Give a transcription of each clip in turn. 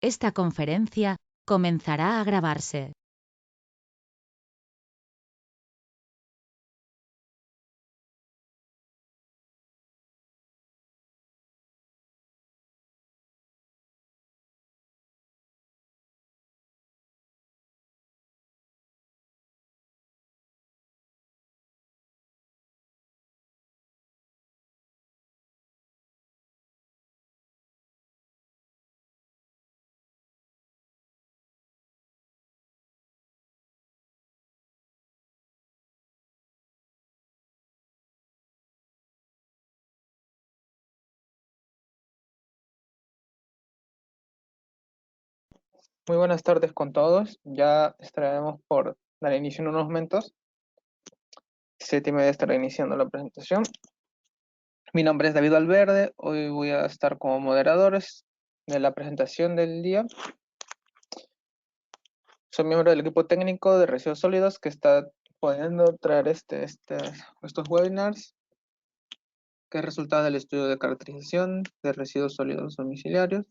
Esta conferencia comenzará a grabarse. Muy buenas tardes con todos. Ya estaremos por dar inicio en unos momentos. 7:30 estará iniciando la presentación. Mi nombre es David Valverde. Hoy voy a estar como moderadores de la presentación del día. Soy miembro del equipo técnico de residuos sólidos que está pudiendo traer estos webinars, que es resultado del estudio de caracterización de residuos sólidos domiciliarios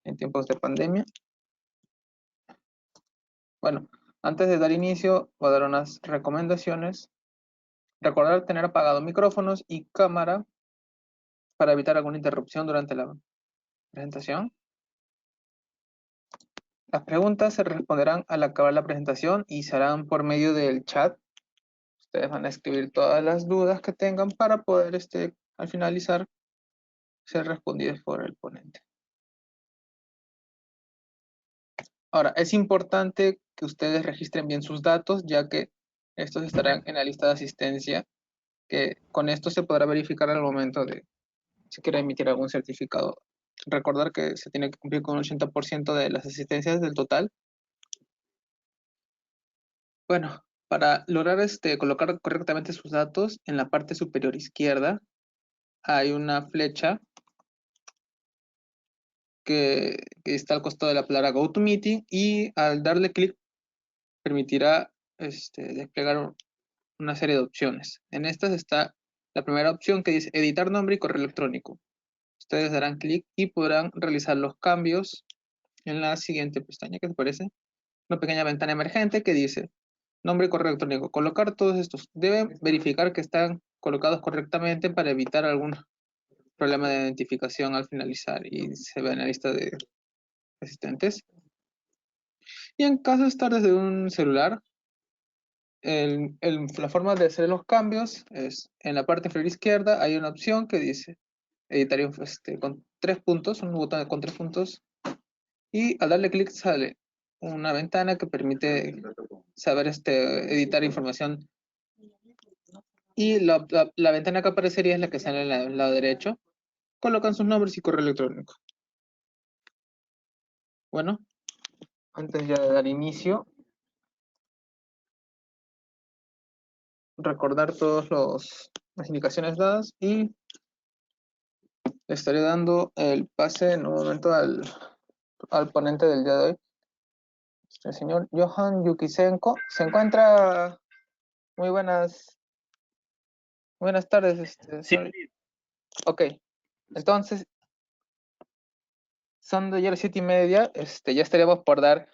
en tiempos de pandemia. Bueno, antes de dar inicio, voy a dar unas recomendaciones. Recordar tener apagado micrófonos y cámara para evitar alguna interrupción durante la presentación. Las preguntas se responderán al acabar la presentación y se harán por medio del chat. Ustedes van a escribir todas las dudas que tengan para poder, al finalizar, ser respondidas por el ponente. Ahora, es importante que ustedes registren bien sus datos, ya que estos estarán en la lista de asistencia, que con esto se podrá verificar al momento de si quiere emitir algún certificado. Recordar que se tiene que cumplir con un 80% de las asistencias del total. Bueno, para lograr colocar correctamente sus datos, en la parte superior izquierda hay una flecha que está al costado de la palabra GoToMeeting, y al darle clic permitirá desplegar una serie de opciones. En estas está la primera opción, que dice editar nombre y correo electrónico. Ustedes darán clic y podrán realizar los cambios en la siguiente pestaña. ¿Qué te parece? Una pequeña ventana emergente que dice nombre y correo electrónico. Colocar todos estos. Deben verificar que están colocados correctamente para evitar algún problema de identificación al finalizar y se ve en la lista de asistentes. Y en caso de estar desde un celular, la forma de hacer los cambios es en la parte inferior izquierda hay una opción que dice editar con 3 puntos, un botón con 3 puntos, y al darle clic sale una ventana que permite saber editar información, y la ventana que aparecería es la que sale en el lado derecho. Colocan sus nombres y correo electrónico. Bueno, antes ya de dar inicio, recordar todas las indicaciones dadas, y le estaré dando el pase en un momento al ponente del día de hoy, el señor Johan Yukisenko. Se encuentra. Muy buenas tardes. Sí, Ok, entonces son de ya las 7:30. Ya estaremos por dar.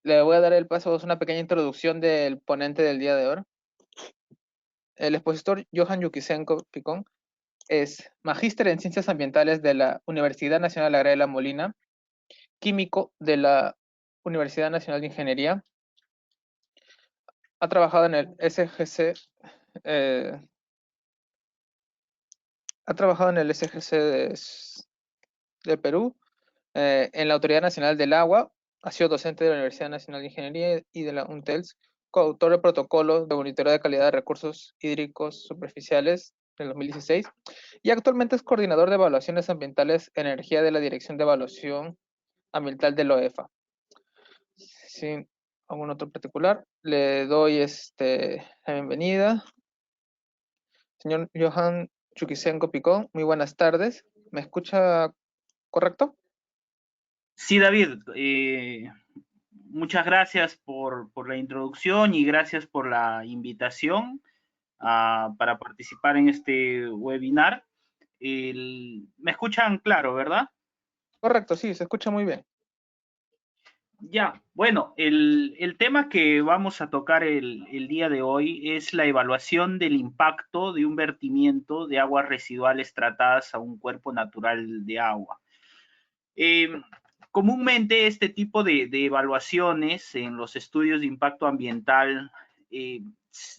Le voy a dar el paso, es una pequeña introducción del ponente del día de hoy. El expositor Johan Yukisenko Picón es magíster en Ciencias Ambientales de la Universidad Nacional Agraria de La Molina, químico de la Universidad Nacional de Ingeniería. Ha trabajado en el SGC, de Perú, en la Autoridad Nacional del Agua. Ha sido docente de la Universidad Nacional de Ingeniería y de la UNTELS, coautor de protocolos de monitoreo de calidad de recursos hídricos superficiales en el 2016, y actualmente es coordinador de evaluaciones ambientales en energía de la Dirección de Evaluación Ambiental de la OEFA. Sin algún otro particular, le doy la bienvenida. Señor Johan Chuquisenko Picón, muy buenas tardes. ¿Me escucha correcto? sí, David, muchas gracias por la introducción y gracias por la invitación para participar en este webinar. Me escuchan claro, ¿verdad? Correcto, sí, se escucha muy bien. Ya, bueno, el tema que vamos a tocar el día de hoy es la evaluación del impacto de un vertimiento de aguas residuales tratadas a un cuerpo natural de agua. Eh, Comúnmente este tipo de evaluaciones en los estudios de impacto ambiental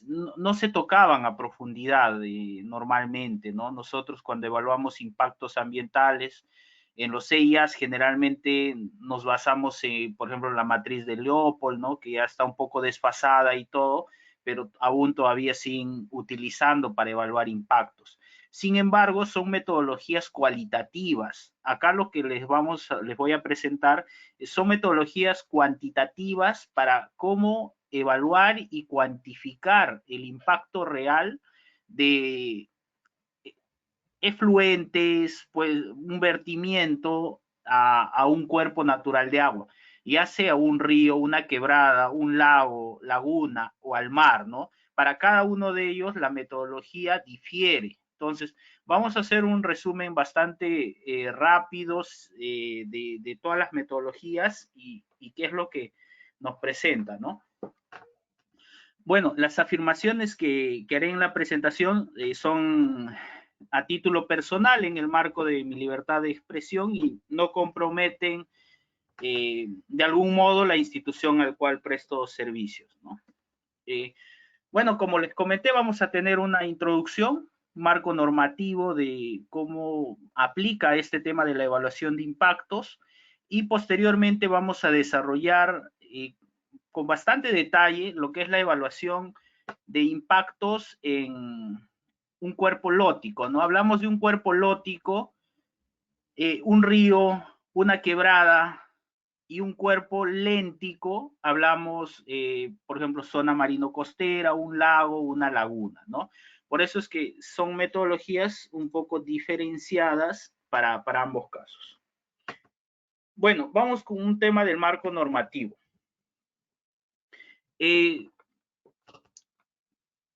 no se tocaban a profundidad normalmente, ¿no? Nosotros cuando evaluamos impactos ambientales en los CIAs generalmente nos basamos, por ejemplo, en la matriz de Leopold, ¿no? Que ya está un poco desfasada y todo, pero aún todavía siguen utilizando para evaluar impactos. Sin embargo, son metodologías cualitativas. Acá lo que les voy a presentar son metodologías cuantitativas para cómo evaluar y cuantificar el impacto real de efluentes, pues un vertimiento a un cuerpo natural de agua, ya sea un río, una quebrada, un lago, laguna o al mar, ¿no? Para cada uno de ellos la metodología difiere. Entonces, vamos a hacer un resumen bastante rápido de todas las metodologías y qué es lo que nos presenta, ¿no? Bueno, las afirmaciones que haré en la presentación son a título personal en el marco de mi libertad de expresión y no comprometen de algún modo la institución al cual presto servicios, ¿no? Bueno, como les comenté, vamos a tener una introducción, marco normativo de cómo aplica este tema de la evaluación de impactos y posteriormente vamos a desarrollar con bastante detalle lo que es la evaluación de impactos en un cuerpo lótico, ¿no? Hablamos de un cuerpo lótico, un río, una quebrada y un cuerpo léntico, hablamos, por ejemplo, zona marino-costera, un lago, una laguna, ¿no? Por eso es que son metodologías un poco diferenciadas para ambos casos. Bueno, vamos con un tema del marco normativo.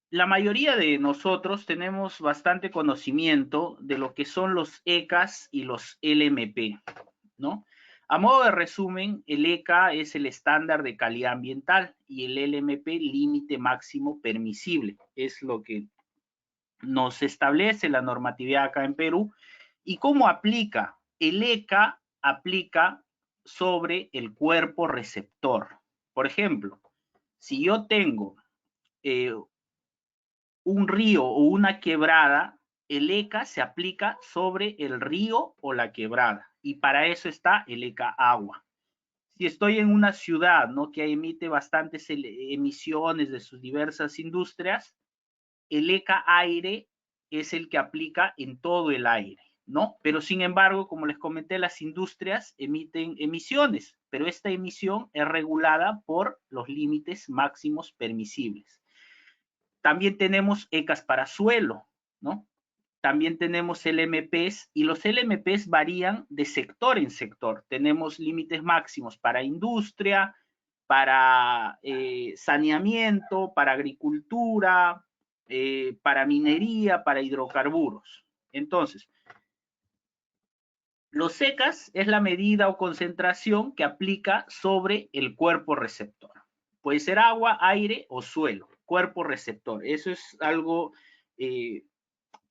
La mayoría de nosotros tenemos bastante conocimiento de lo que son los ECAs y los LMP, ¿no? A modo de resumen, el ECA es el estándar de calidad ambiental y el LMP límite máximo permisible. Es lo que nos establece la normatividad acá en Perú. ¿Y cómo aplica? El ECA aplica sobre el cuerpo receptor. Por ejemplo, si yo tengo un río o una quebrada, el ECA se aplica sobre el río o la quebrada y para eso está el ECA agua. Si estoy en una ciudad, ¿no? Que emite bastantes emisiones de sus diversas industrias, el ECA aire es el que aplica en todo el aire, ¿no? Pero sin embargo, como les comenté, las industrias emiten emisiones, pero esta emisión es regulada por los límites máximos permisibles. También tenemos ECAs para suelo, ¿no? También tenemos LMPs y los LMPs varían de sector en sector. Tenemos límites máximos para industria, para saneamiento, para agricultura, para minería, para hidrocarburos. Entonces, los ECAs es la medida o concentración que aplica sobre el cuerpo receptor. Puede ser agua, aire o suelo, cuerpo receptor. Eso es algo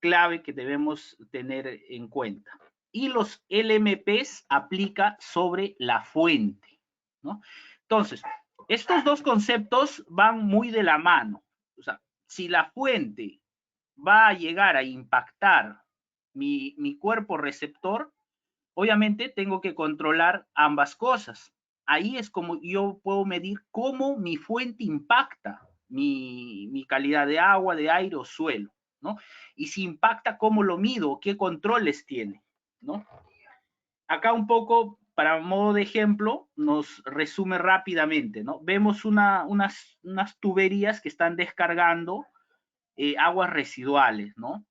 clave que debemos tener en cuenta. Y los LMPs aplica sobre la fuente, ¿no? Entonces, estos dos conceptos van muy de la mano. O sea, si la fuente va a llegar a impactar mi cuerpo receptor, obviamente tengo que controlar ambas cosas. Ahí es como yo puedo medir cómo mi fuente impacta mi calidad de agua, de aire o suelo, ¿no? Y si impacta, ¿cómo lo mido? ¿Qué controles tiene? ¿No? Acá un poco, para modo de ejemplo, nos resume rápidamente, ¿no? Vemos unas tuberías que están descargando aguas residuales, ¿no?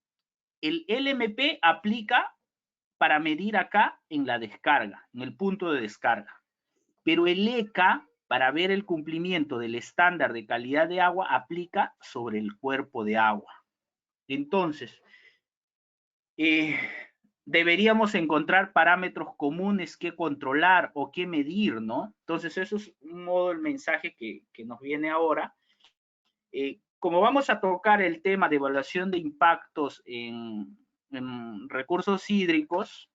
El LMP aplica para medir acá en la descarga, en el punto de descarga. Pero el ECA, para ver el cumplimiento del estándar de calidad de agua, aplica sobre el cuerpo de agua. Entonces, deberíamos encontrar parámetros comunes que controlar o que medir, ¿no? Entonces, eso es un modo el mensaje que nos viene ahora. Como vamos a tocar el tema de evaluación de impactos en recursos hídricos,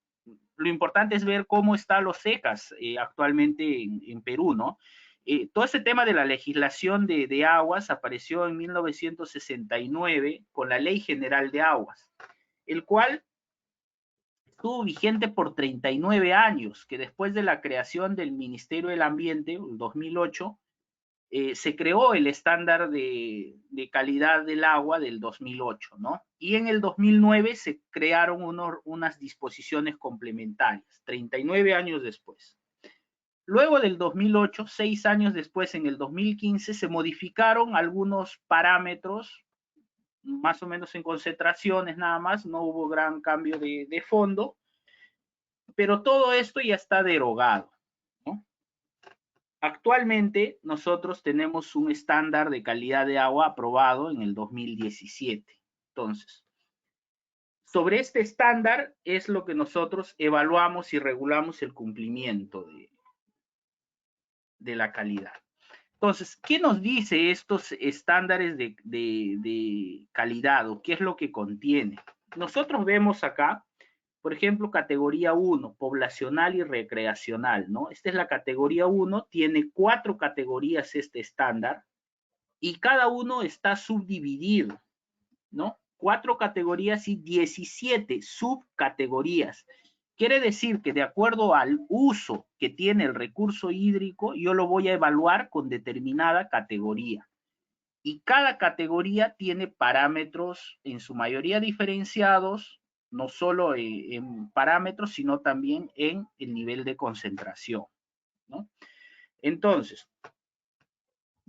lo importante es ver cómo están los secas actualmente en Perú, ¿no? Todo ese tema de la legislación de aguas apareció en 1969 con la Ley General de Aguas, el cual estuvo vigente por 39 años, que después de la creación del Ministerio del Ambiente, en 2008, se creó el estándar de calidad del agua del 2008, ¿no? Y en el 2009 se crearon unas disposiciones complementarias, 39 años después. Luego del 2008, 6 años después, en el 2015, se modificaron algunos parámetros, más o menos en concentraciones nada más, no hubo gran cambio de fondo, pero todo esto ya está derogado, ¿no? Actualmente nosotros tenemos un estándar de calidad de agua aprobado en el 2017. Entonces, sobre este estándar es lo que nosotros evaluamos y regulamos el cumplimiento de la calidad. Entonces, ¿qué nos dice estos estándares de calidad o qué es lo que contiene? Nosotros vemos acá, por ejemplo, categoría 1, poblacional y recreacional, ¿no? Esta es la categoría 1, tiene 4 categorías este estándar y cada uno está subdividido, ¿no? 4 categorías y 17 subcategorías. Quiere decir que de acuerdo al uso que tiene el recurso hídrico, yo lo voy a evaluar con determinada categoría. Y cada categoría tiene parámetros en su mayoría diferenciados, no solo en parámetros, sino también en el nivel de concentración, ¿no? Entonces,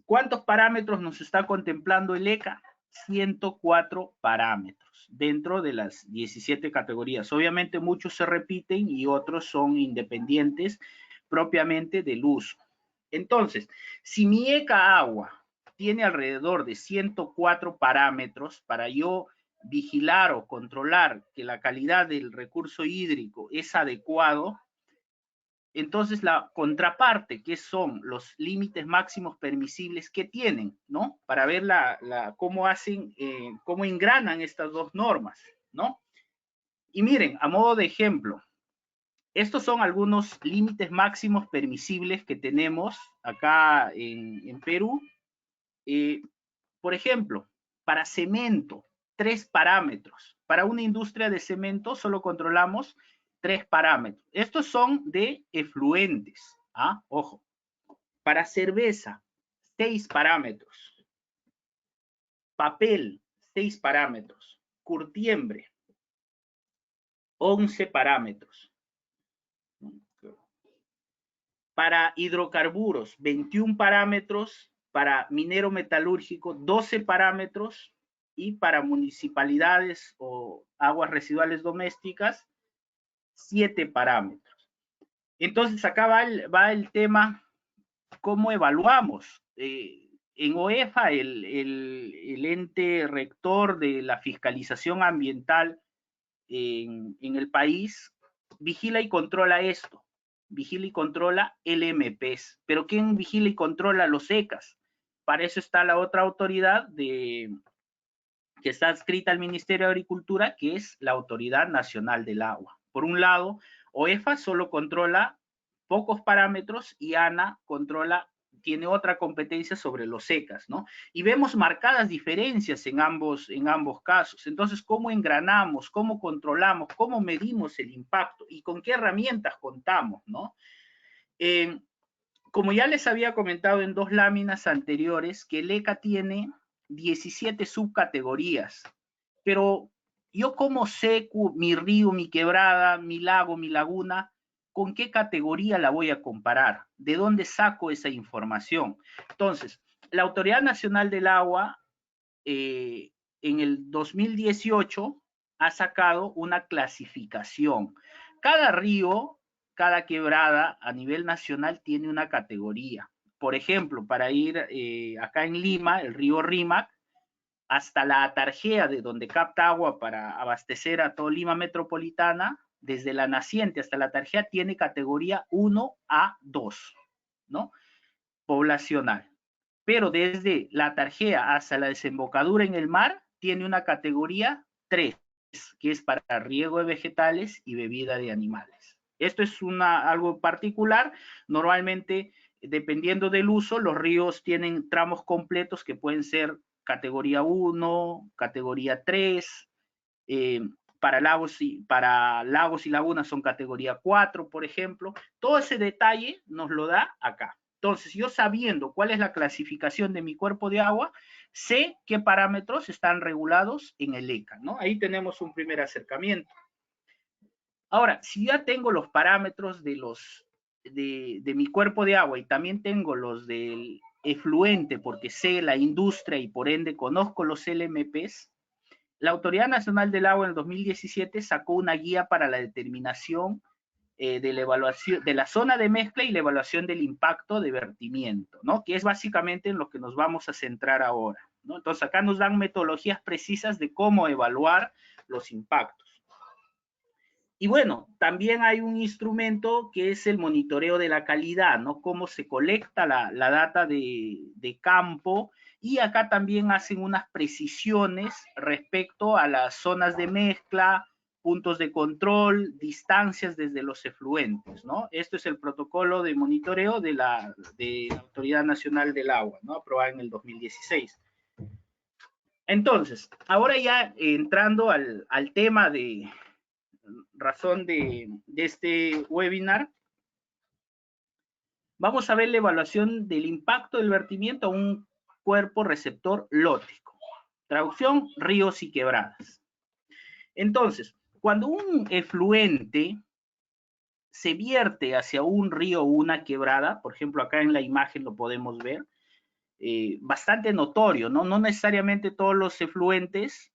¿cuántos parámetros nos está contemplando el ECA? 104 parámetros dentro de las 17 categorías. Obviamente muchos se repiten y otros son independientes propiamente del uso. Entonces, si mi ECA agua tiene alrededor de 104 parámetros para yo vigilar o controlar que la calidad del recurso hídrico es adecuado, entonces la contraparte, que son los límites máximos permisibles que tienen, ¿no? Para ver cómo hacen, cómo engranan estas dos normas, ¿no? Y miren, a modo de ejemplo, estos son algunos límites máximos permisibles que tenemos acá en Perú. Por ejemplo, para cemento, 3 parámetros. Para una industria de cemento solo controlamos 3 parámetros. Estos son de efluentes. ¿Ah? Ojo. Para cerveza, 6 parámetros. Papel, 6 parámetros. Curtiembre, 11 parámetros. Para hidrocarburos, 21 parámetros. Para minero metalúrgico, 12 parámetros. Y para municipalidades o aguas residuales domésticas, 7 parámetros. Entonces, acá va el tema, ¿cómo evaluamos? En OEFA, el ente rector de la fiscalización ambiental en el país, vigila y controla esto. Vigila y controla LMPs. Pero ¿quién vigila y controla los ECAs? Para eso está la otra autoridad que está adscrita al Ministerio de Agricultura, que es la Autoridad Nacional del Agua. Por un lado, OEFA solo controla pocos parámetros y ANA tiene otra competencia sobre los ECAs, ¿no? Y vemos marcadas diferencias en ambos casos. Entonces, ¿cómo engranamos? ¿Cómo controlamos? ¿Cómo medimos el impacto? ¿Y con qué herramientas contamos, no? Como ya les había comentado en 2 láminas anteriores, que el ECA tiene 17 subcategorías, pero yo como sé mi río, mi quebrada, mi lago, mi laguna, ¿con qué categoría la voy a comparar? ¿De dónde saco esa información? Entonces, la Autoridad Nacional del Agua en el 2018 ha sacado una clasificación. Cada río, cada quebrada a nivel nacional tiene una categoría. Por ejemplo, para ir acá en Lima, el río Rímac, hasta la Atarjea, de donde capta agua para abastecer a toda Lima metropolitana, desde la naciente hasta la tarjea, tiene categoría 1 a 2, ¿no? Poblacional. Pero desde la tarjea hasta la desembocadura en el mar, tiene una categoría 3, que es para riego de vegetales y bebida de animales. Esto es algo particular. Normalmente, dependiendo del uso, los ríos tienen tramos completos que pueden ser categoría 1, categoría 3, para lagos y lagunas son categoría 4, por ejemplo. Todo ese detalle nos lo da acá. Entonces, yo sabiendo cuál es la clasificación de mi cuerpo de agua, sé qué parámetros están regulados en el ECA, ¿no? Ahí tenemos un primer acercamiento. Ahora, si ya tengo los parámetros de mi cuerpo de agua y también tengo los del efluente, porque sé la industria y por ende conozco los LMPs, la Autoridad Nacional del Agua en el 2017 sacó una guía para la determinación de la evaluación de la zona de mezcla y la evaluación del impacto de vertimiento, ¿no? Que es básicamente en lo que nos vamos a centrar ahora, ¿no? Entonces acá nos dan metodologías precisas de cómo evaluar los impactos. Y bueno, también hay un instrumento que es el monitoreo de la calidad, ¿no? Cómo se colecta la data de campo, y acá también hacen unas precisiones respecto a las zonas de mezcla, puntos de control, distancias desde los efluentes, ¿no? Esto es el protocolo de monitoreo de la Autoridad Nacional del Agua, ¿no? Aprobada en el 2016. Entonces, ahora ya entrando al tema de razón de este webinar, vamos a ver la evaluación del impacto del vertimiento a un cuerpo receptor lótico. Traducción, ríos y quebradas. Entonces, cuando un efluente se vierte hacia un río o una quebrada, por ejemplo, acá en la imagen lo podemos ver, bastante notorio, ¿no? No necesariamente todos los efluentes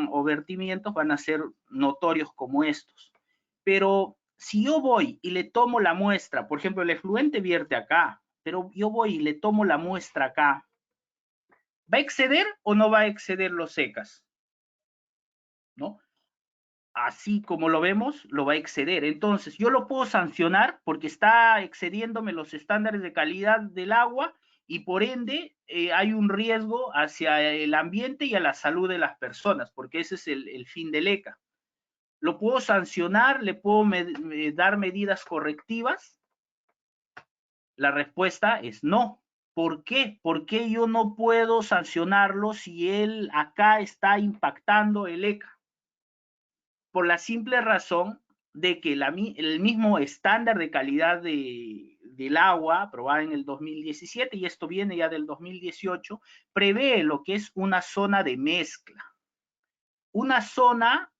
o vertimientos van a ser notorios como estos. Pero si yo voy y le tomo la muestra, por ejemplo, el efluente vierte acá, pero yo voy y le tomo la muestra acá, ¿va a exceder o no va a exceder los secas? ¿No? Así como lo vemos, lo va a exceder. Entonces, yo lo puedo sancionar porque está excediéndome los estándares de calidad del agua y por ende hay un riesgo hacia el ambiente y a la salud de las personas, porque ese es el fin del ECA. ¿Lo puedo sancionar? ¿Le puedo dar medidas correctivas? La respuesta es no. ¿Por qué? ¿Por qué yo no puedo sancionarlo si él acá está impactando el ECA? Por la simple razón de que el mismo estándar de calidad del agua, aprobado en el 2017, y esto viene ya del 2018, prevé lo que es una zona de mezcla, una zona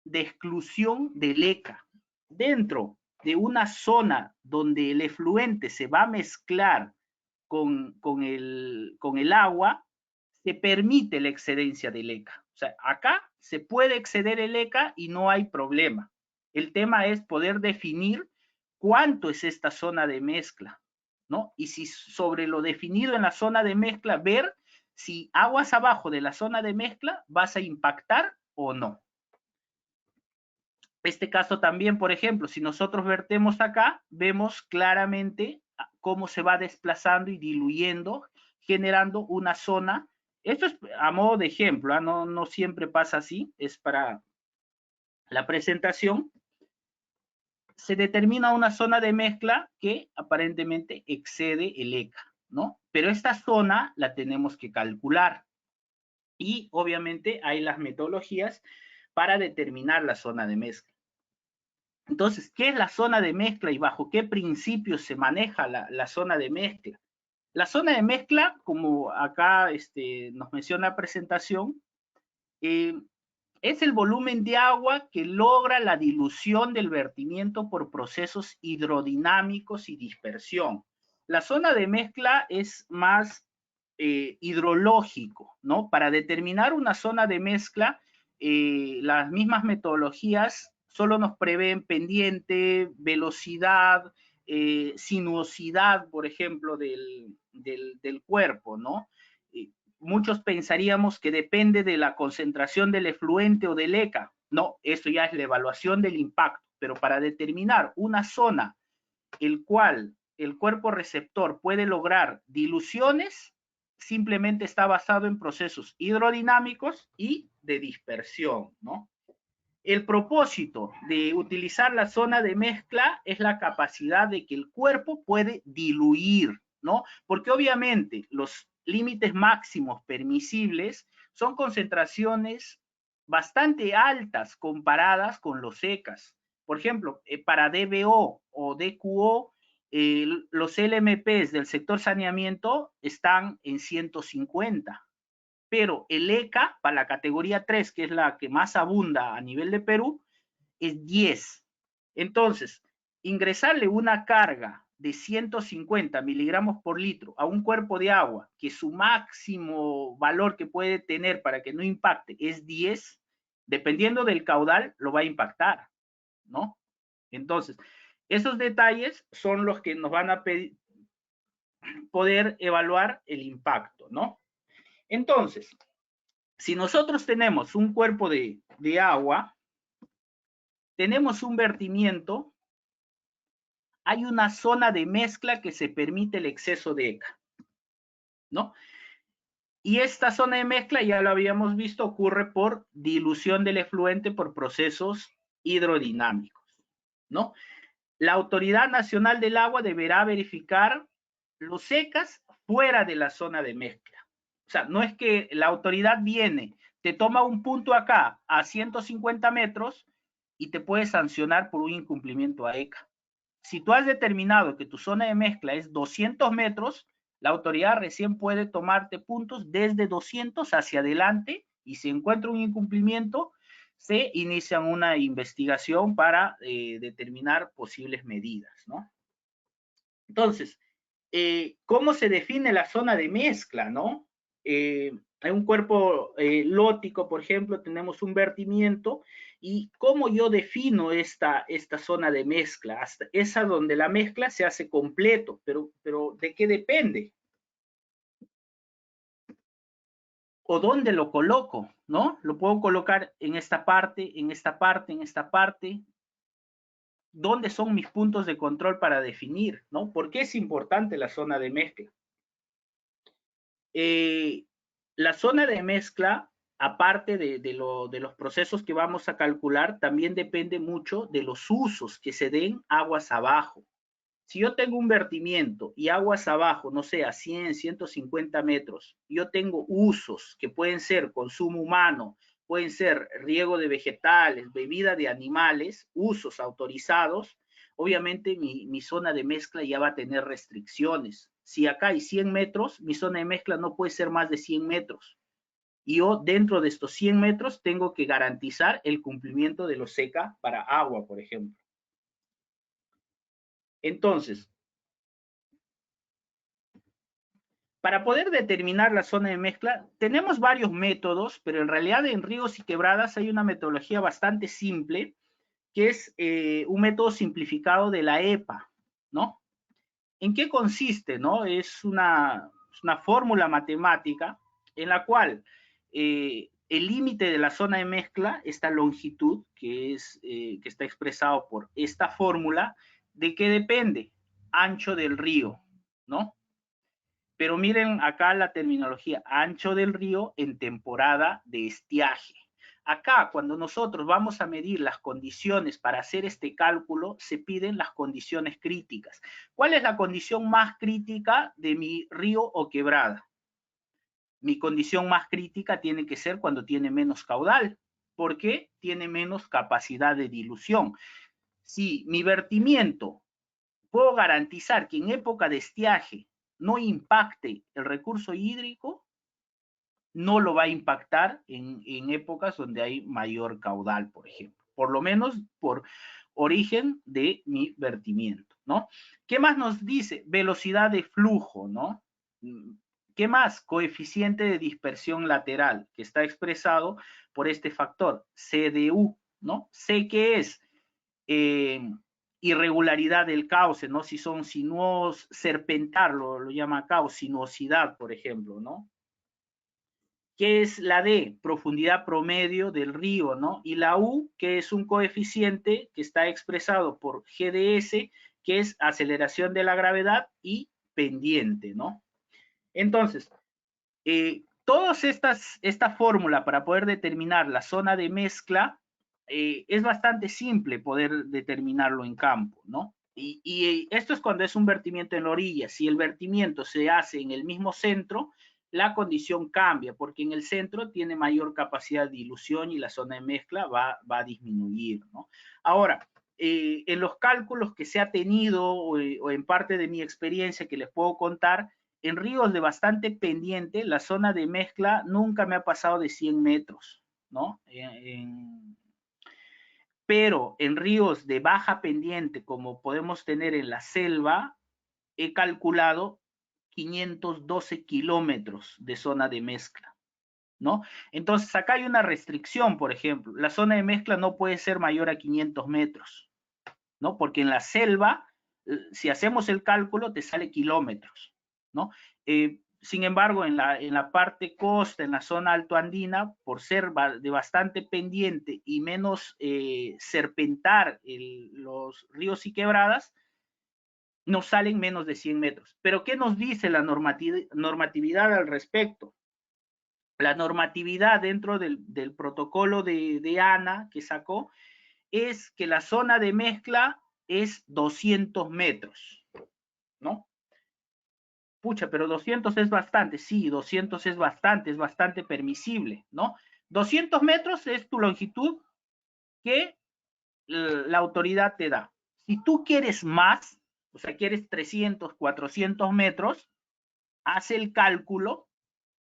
de exclusión del ECA. Dentro de una zona donde el efluente se va a mezclar con el agua, se permite la excedencia del ECA. O sea, acá se puede exceder el ECA y no hay problema. El tema es poder definir cuánto es esta zona de mezcla, ¿no? Y si sobre lo definido en la zona de mezcla, ver si aguas abajo de la zona de mezcla vas a impactar o no. Este caso también, por ejemplo, si nosotros vertemos acá, vemos claramente cómo se va desplazando y diluyendo, generando una zona. Esto es a modo de ejemplo, ¿eh? No siempre pasa así, es para la presentación. Se determina una zona de mezcla que aparentemente excede el ECA, ¿no? Pero esta zona la tenemos que calcular. Y obviamente hay las metodologías para determinar la zona de mezcla. Entonces, ¿qué es la zona de mezcla y bajo qué principios se maneja la zona de mezcla? La zona de mezcla, como acá nos menciona la presentación, es el volumen de agua que logra la dilución del vertimiento por procesos hidrodinámicos y dispersión. La zona de mezcla es más hidrológico, ¿no? Para determinar una zona de mezcla, las mismas metodologías solo nos prevén pendiente, velocidad, sinuosidad, por ejemplo, del cuerpo, ¿no? Muchos pensaríamos que depende de la concentración del efluente o del ECA. No, eso ya es la evaluación del impacto. pero para determinar una zona el cual el cuerpo receptor puede lograr diluciones, simplemente está basado en procesos hidrodinámicos y de dispersión, ¿no? El propósito de utilizar la zona de mezcla es la capacidad de que el cuerpo puede diluir, ¿no? Porque obviamente los límites máximos permisibles son concentraciones bastante altas comparadas con los secas. Por ejemplo, para DBO o DQO, los LMPs del sector saneamiento están en 150. Pero el ECA, para la categoría 3, que es la que más abunda a nivel de Perú, es 10. Entonces, ingresarle una carga de 150 miligramos por litro a un cuerpo de agua, que su máximo valor que puede tener para que no impacte es 10, dependiendo del caudal, lo va a impactar, ¿no? Entonces, esos detalles son los que nos van a poder evaluar el impacto, ¿no? Entonces, si nosotros tenemos un cuerpo de agua, tenemos un vertimiento, hay una zona de mezcla que se permite el exceso de ECA, ¿no? Y esta zona de mezcla, ya lo habíamos visto, ocurre por dilución del efluente por procesos hidrodinámicos, ¿no? La Autoridad Nacional del Agua deberá verificar los secas fuera de la zona de mezcla. O sea, no es que la autoridad viene, te toma un punto acá a 150 metros y te puede sancionar por un incumplimiento a ECA. Si tú has determinado que tu zona de mezcla es 200 metros, la autoridad recién puede tomarte puntos desde 200 hacia adelante y si encuentra un incumplimiento, se inicia una investigación para determinar posibles medidas, ¿no? Entonces, ¿cómo se define la zona de mezcla, no? En un cuerpo lótico, por ejemplo, tenemos un vertimiento y cómo yo defino esta zona de mezcla, hasta esa donde la mezcla se hace completo, pero ¿de qué depende? O dónde lo coloco, ¿no? Lo puedo colocar en esta parte, en esta parte, en esta parte. ¿Dónde son mis puntos de control para definir, ¿no? ¿Por qué es importante la zona de mezcla? La zona de mezcla, aparte de los procesos que vamos a calcular, también depende mucho de los usos que se den aguas abajo. Si yo tengo un vertimiento y aguas abajo, no sé, a 100, 150 metros, yo tengo usos que pueden ser consumo humano, pueden ser riego de vegetales, bebida de animales, usos autorizados, obviamente mi zona de mezcla ya va a tener restricciones. Si acá hay 100 metros, mi zona de mezcla no puede ser más de 100 metros. Y yo dentro de estos 100 metros tengo que garantizar el cumplimiento de los SECA para agua, por ejemplo. Entonces, para poder determinar la zona de mezcla, tenemos varios métodos, pero en realidad en ríos y quebradas hay una metodología bastante simple, que es un método simplificado de la EPA, ¿no? ¿En qué consiste, no? Es una fórmula matemática en la cual el límite de la zona de mezcla, esta longitud, que está expresado por esta fórmula, ¿de qué depende? Ancho del río, ¿no? Pero miren acá la terminología, ancho del río en temporada de estiaje. Acá, cuando nosotros vamos a medir las condiciones para hacer este cálculo, se piden las condiciones críticas. ¿Cuál es la condición más crítica de mi río o quebrada? Mi condición más crítica tiene que ser cuando tiene menos caudal, porque tiene menos capacidad de dilución. Si mi vertimiento puedo garantizar que en época de estiaje no impacte el recurso hídrico, no lo va a impactar en épocas donde hay mayor caudal, por ejemplo. Por lo menos por origen de mi vertimiento, ¿no? ¿Qué más nos dice? Velocidad de flujo, ¿no? ¿Qué más? Coeficiente de dispersión lateral, que está expresado por este factor, CDU, ¿no? C, ¿qué es? Irregularidad del cauce, ¿no? Si son serpentar, lo llama acá, o sinuosidad, por ejemplo, ¿no? que es la D, profundidad promedio del río, ¿no? Y la U, que es un coeficiente que está expresado por GDS, que es aceleración de la gravedad y pendiente, ¿no? Entonces, esta fórmula para poder determinar la zona de mezcla es bastante simple poder determinarlo en campo, ¿no? Y esto es cuando es un vertimiento en la orilla. Si el vertimiento se hace en el mismo centro, la condición cambia, porque en el centro tiene mayor capacidad de dilución y la zona de mezcla va a disminuir, ¿no? Ahora, en los cálculos que se ha tenido o en parte de mi experiencia que les puedo contar, en ríos de bastante pendiente, la zona de mezcla nunca me ha pasado de 100 metros, ¿no? Pero en ríos de baja pendiente, como podemos tener en la selva, he calculado 512 kilómetros de zona de mezcla, ¿no? Entonces, acá hay una restricción, por ejemplo. La zona de mezcla no puede ser mayor a 500 metros, ¿no? Porque en la selva, si hacemos el cálculo, te sale kilómetros, ¿no? Sin embargo, en la parte costa, en la zona altoandina, por ser de bastante pendiente y menos serpentar los ríos y quebradas, nos salen menos de 100 metros. Pero ¿qué nos dice la normatividad al respecto? La normatividad dentro del protocolo de ANA que sacó es que la zona de mezcla es 200 metros, ¿no? Pucha, pero 200 es bastante, sí, 200 es bastante permisible, ¿no? 200 metros es tu longitud que la autoridad te da. Si tú quieres más, o sea, quieres 300, 400 metros, haz el cálculo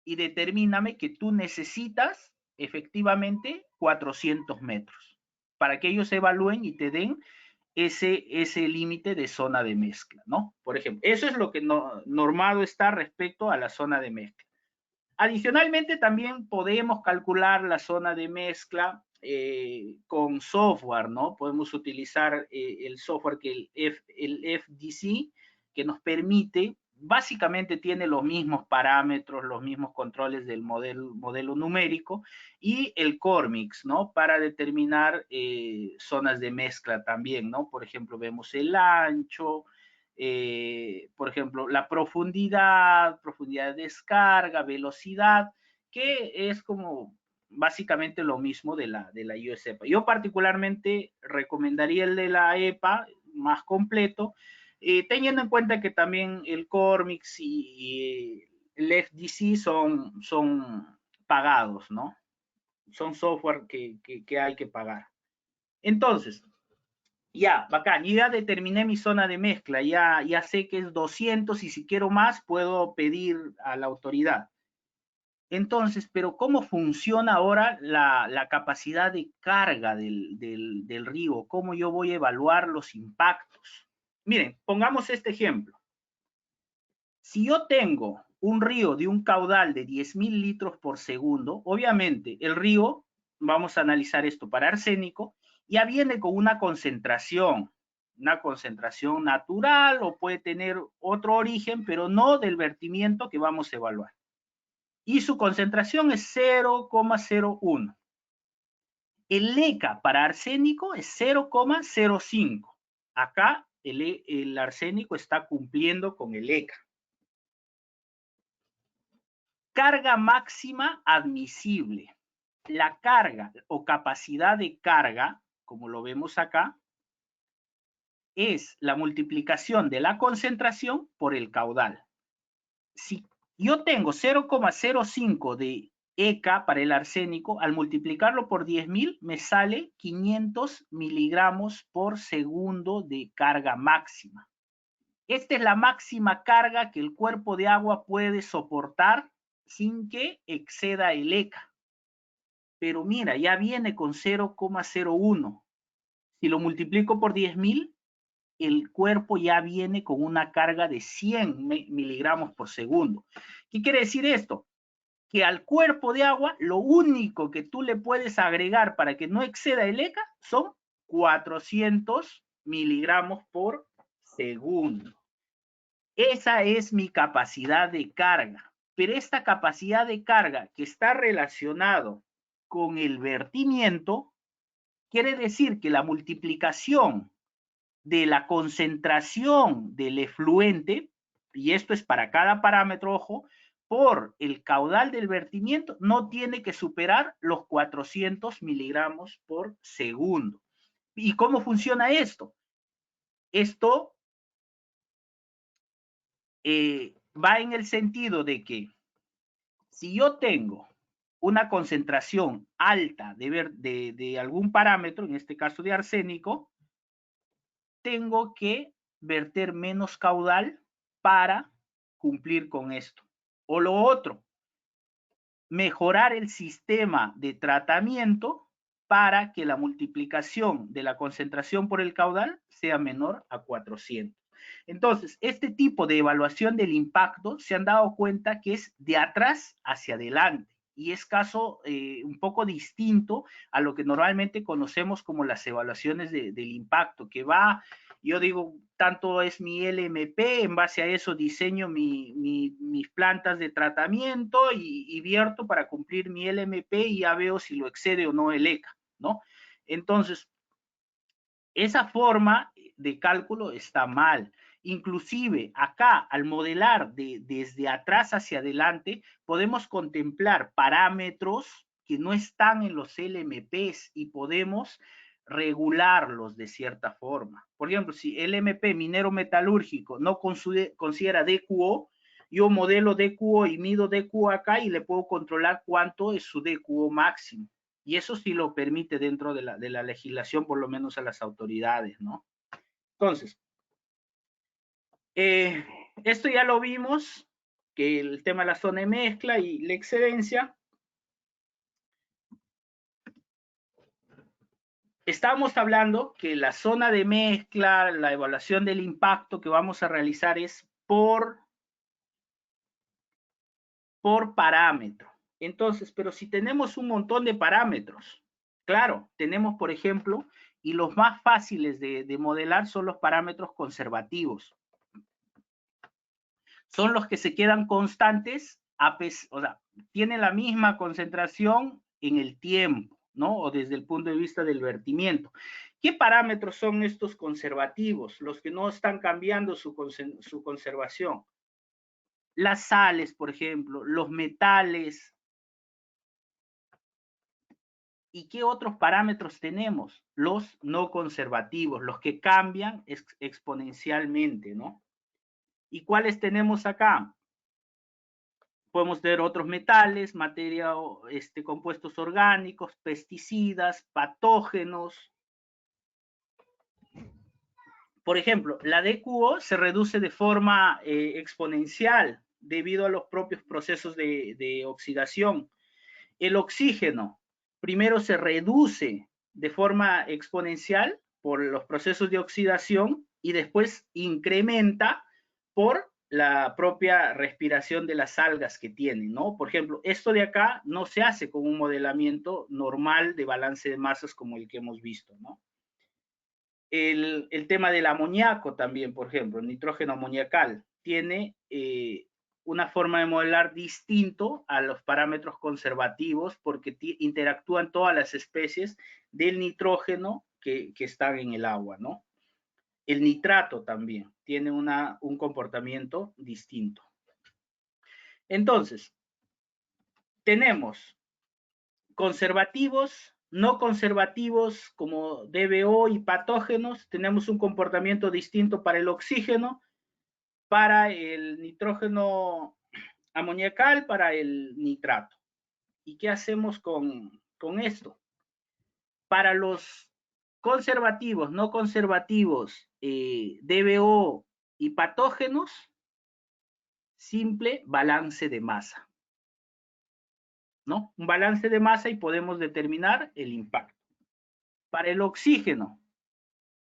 y determíname que tú necesitas efectivamente 400 metros para que ellos evalúen y te den ese límite de zona de mezcla, ¿no? Por ejemplo, eso es lo que normado está respecto a la zona de mezcla. Adicionalmente, también podemos calcular la zona de mezcla con software, ¿no? Podemos utilizar el software que el FDC, que nos permite, básicamente tiene los mismos parámetros, los mismos controles del modelo numérico, y el Cormix, ¿no? Para determinar zonas de mezcla también, ¿no? Por ejemplo, vemos el ancho, por ejemplo, la profundidad de descarga, velocidad, que es como básicamente lo mismo de la US EPA. Yo particularmente recomendaría el de la EPA, más completo, teniendo en cuenta que también el Cormix y el FDC son pagados, ¿no? Son software que hay que pagar. Entonces, ya, bacán, yo ya determiné mi zona de mezcla, ya sé que es 200 y si quiero más puedo pedir a la autoridad. Entonces, pero ¿cómo funciona ahora la capacidad de carga del río? ¿Cómo yo voy a evaluar los impactos? Miren, pongamos este ejemplo. Si yo tengo un río de un caudal de 10.000 litros por segundo, obviamente el río, vamos a analizar esto para arsénico, ya viene con una concentración natural o puede tener otro origen, pero no del vertimiento que vamos a evaluar. Y su concentración es 0,01. El ECA para arsénico es 0,05. Acá el arsénico está cumpliendo con el ECA. Carga máxima admisible. La carga o capacidad de carga, como lo vemos acá, es la multiplicación de la concentración por el caudal. Si yo tengo 0,05 de ECA para el arsénico, al multiplicarlo por 10.000 me sale 500 miligramos por segundo de carga máxima. Esta es la máxima carga que el cuerpo de agua puede soportar sin que exceda el ECA. Pero mira, ya viene con 0,01. Si lo multiplico por 10.000, el cuerpo ya viene con una carga de 100 miligramos por segundo. ¿Qué quiere decir esto? Que al cuerpo de agua lo único que tú le puedes agregar para que no exceda el ECA son 400 miligramos por segundo. Esa es mi capacidad de carga. pero esta capacidad de carga que está relacionado con el vertimiento, quiere decir que la multiplicación de la concentración del efluente, y esto es para cada parámetro, ojo, por el caudal del vertimiento, no tiene que superar los 400 miligramos por segundo. ¿Y cómo funciona esto? Esto va en el sentido de que si yo tengo una concentración alta de algún parámetro, en este caso de arsénico, tengo que verter menos caudal para cumplir con esto. O lo otro, mejorar el sistema de tratamiento para que la multiplicación de la concentración por el caudal sea menor a 400. Entonces, este tipo de evaluación del impacto se han dado cuenta que es de atrás hacia adelante y es caso un poco distinto a lo que normalmente conocemos como las evaluaciones del impacto, que va, yo digo, tanto es mi LMP, en base a eso diseño mis plantas de tratamiento y vierto para cumplir mi LMP y ya veo si lo excede o no el ECA, ¿no? Entonces, esa forma de cálculo está mal. Inclusive acá, al modelar desde atrás hacia adelante, podemos contemplar parámetros que no están en los LMPs y podemos regularlos de cierta forma. Por ejemplo, si el LMP minero metalúrgico no considera DQO, yo modelo DQO y mido DQO acá y le puedo controlar cuánto es su DQO máximo. Y eso sí lo permite dentro de la legislación, por lo menos a las autoridades, ¿no? Entonces, esto ya lo vimos, que el tema de la zona de mezcla y la excedencia. Estamos hablando que la zona de mezcla, la evaluación del impacto que vamos a realizar es por parámetro. Entonces, pero si tenemos un montón de parámetros, claro, tenemos, por ejemplo, y los más fáciles de modelar son los parámetros conservativos. Son los que se quedan constantes, o sea, tienen la misma concentración en el tiempo, ¿no? O desde el punto de vista del vertimiento. ¿Qué parámetros son estos conservativos? Los que no están cambiando su conservación. Las sales, por ejemplo, los metales. ¿Y qué otros parámetros tenemos? Los no conservativos, los que cambian exponencialmente, ¿no? ¿Y cuáles tenemos acá? Podemos tener otros metales, compuestos orgánicos, pesticidas, patógenos. Por ejemplo, la DQO se reduce de forma exponencial debido a los propios procesos de oxidación. El oxígeno primero se reduce de forma exponencial por los procesos de oxidación y después incrementa por la propia respiración de las algas que tienen, ¿no? Por ejemplo, esto de acá no se hace con un modelamiento normal de balance de masas como el que hemos visto, ¿no? El tema del amoníaco también, por ejemplo, el nitrógeno amoniacal, tiene una forma de modelar distinto a los parámetros conservativos porque interactúan todas las especies del nitrógeno que están en el agua, ¿no? El nitrato también tiene un comportamiento distinto. Entonces, tenemos conservativos, no conservativos como DBO y patógenos. Tenemos un comportamiento distinto para el oxígeno, para el nitrógeno amoniacal, para el nitrato. ¿Y qué hacemos con esto? Para los conservativos, no conservativos, DBO y patógenos, simple balance de masa, ¿no? Un balance de masa y podemos determinar el impacto. Para el oxígeno,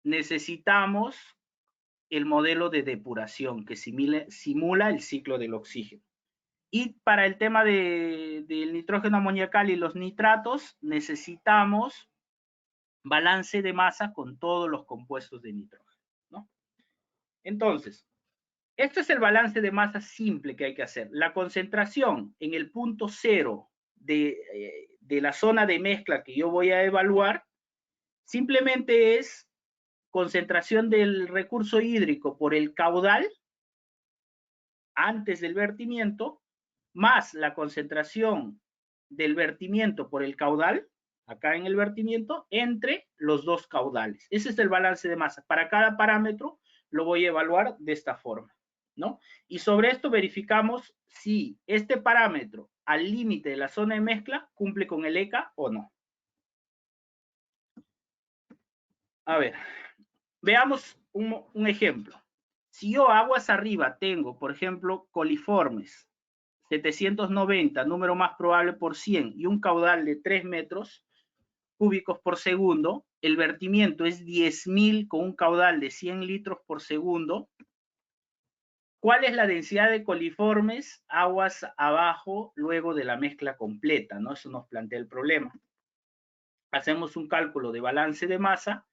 necesitamos el modelo de depuración que simula el ciclo del oxígeno. Y para el tema del nitrógeno amoniacal y los nitratos, necesitamos balance de masa con todos los compuestos de nitrógeno, ¿no? Entonces, Este es el balance de masa simple que hay que hacer. La concentración en el punto cero de la zona de mezcla que yo voy a evaluar simplemente es concentración del recurso hídrico por el caudal antes del vertimiento, más la concentración del vertimiento por el caudal, acá en el vertimiento, entre los dos caudales. Ese es el balance de masa. Para cada parámetro lo voy a evaluar de esta forma, ¿no? Y sobre esto verificamos si este parámetro al límite de la zona de mezcla cumple con el ECA o no. A ver, veamos un ejemplo. Si yo aguas arriba tengo, por ejemplo, coliformes 790, número más probable por 100, y un caudal de 3 metros cúbicos por segundo, el vertimiento es 10.000 con un caudal de 100 litros por segundo. ¿Cuál es la densidad de coliformes aguas abajo luego de la mezcla completa, ¿no? Eso nos plantea el problema. Hacemos un cálculo de balance de masa.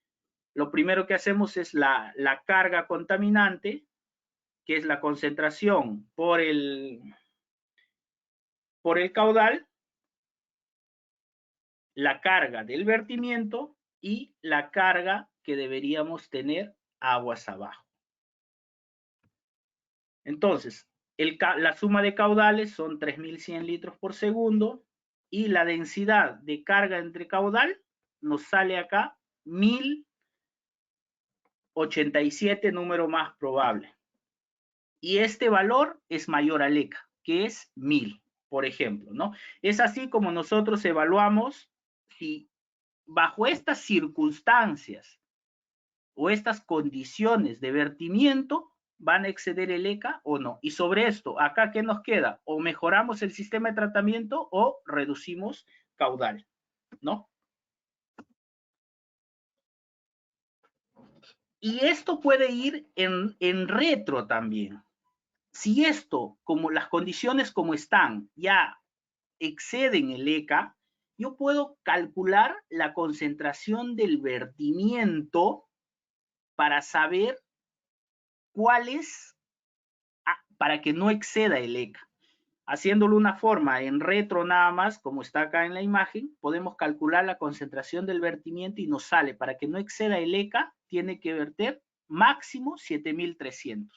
Lo primero que hacemos es la carga contaminante, que es la concentración por el caudal, la carga del vertimiento y la carga que deberíamos tener aguas abajo. Entonces, la suma de caudales son 3.100 litros por segundo y la densidad de carga entre caudal nos sale acá 1.087, número más probable. Y este valor es mayor al ECA, que es 1.000, por ejemplo, ¿no? Es así como nosotros evaluamos si bajo estas circunstancias o estas condiciones de vertimiento van a exceder el ECA o no. Y sobre esto, acá, ¿qué nos queda? O mejoramos el sistema de tratamiento o reducimos caudal, ¿no? Y esto puede ir en retro también. Si esto, como las condiciones como están, ya exceden el ECA, yo puedo calcular la concentración del vertimiento para saber cuál es, para que no exceda el ECA. Haciéndolo una forma en retro nada más, como está acá en la imagen, podemos calcular la concentración del vertimiento y nos sale, para que no exceda el ECA, tiene que verter máximo 7.300.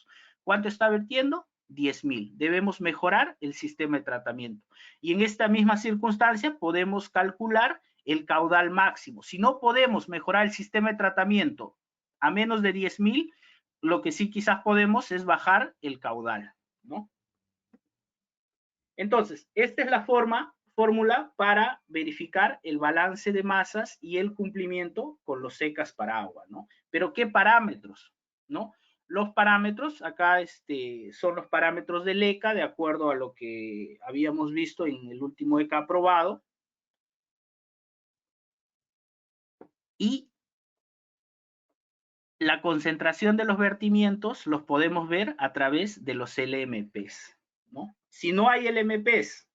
¿Cuánto está vertiendo? 10.000. Debemos mejorar el sistema de tratamiento. Y en esta misma circunstancia podemos calcular el caudal máximo. Si no podemos mejorar el sistema de tratamiento a menos de 10.000, lo que sí quizás podemos es bajar el caudal, ¿no? Entonces, esta es la fórmula para verificar el balance de masas y el cumplimiento con los ECAs para agua, ¿no? Pero, ¿qué parámetros, no? Los parámetros, acá son los parámetros del ECA, de acuerdo a lo que habíamos visto en el último ECA aprobado. Y la concentración de los vertimientos los podemos ver a través de los LMPs, ¿no? Si no hay LMPs,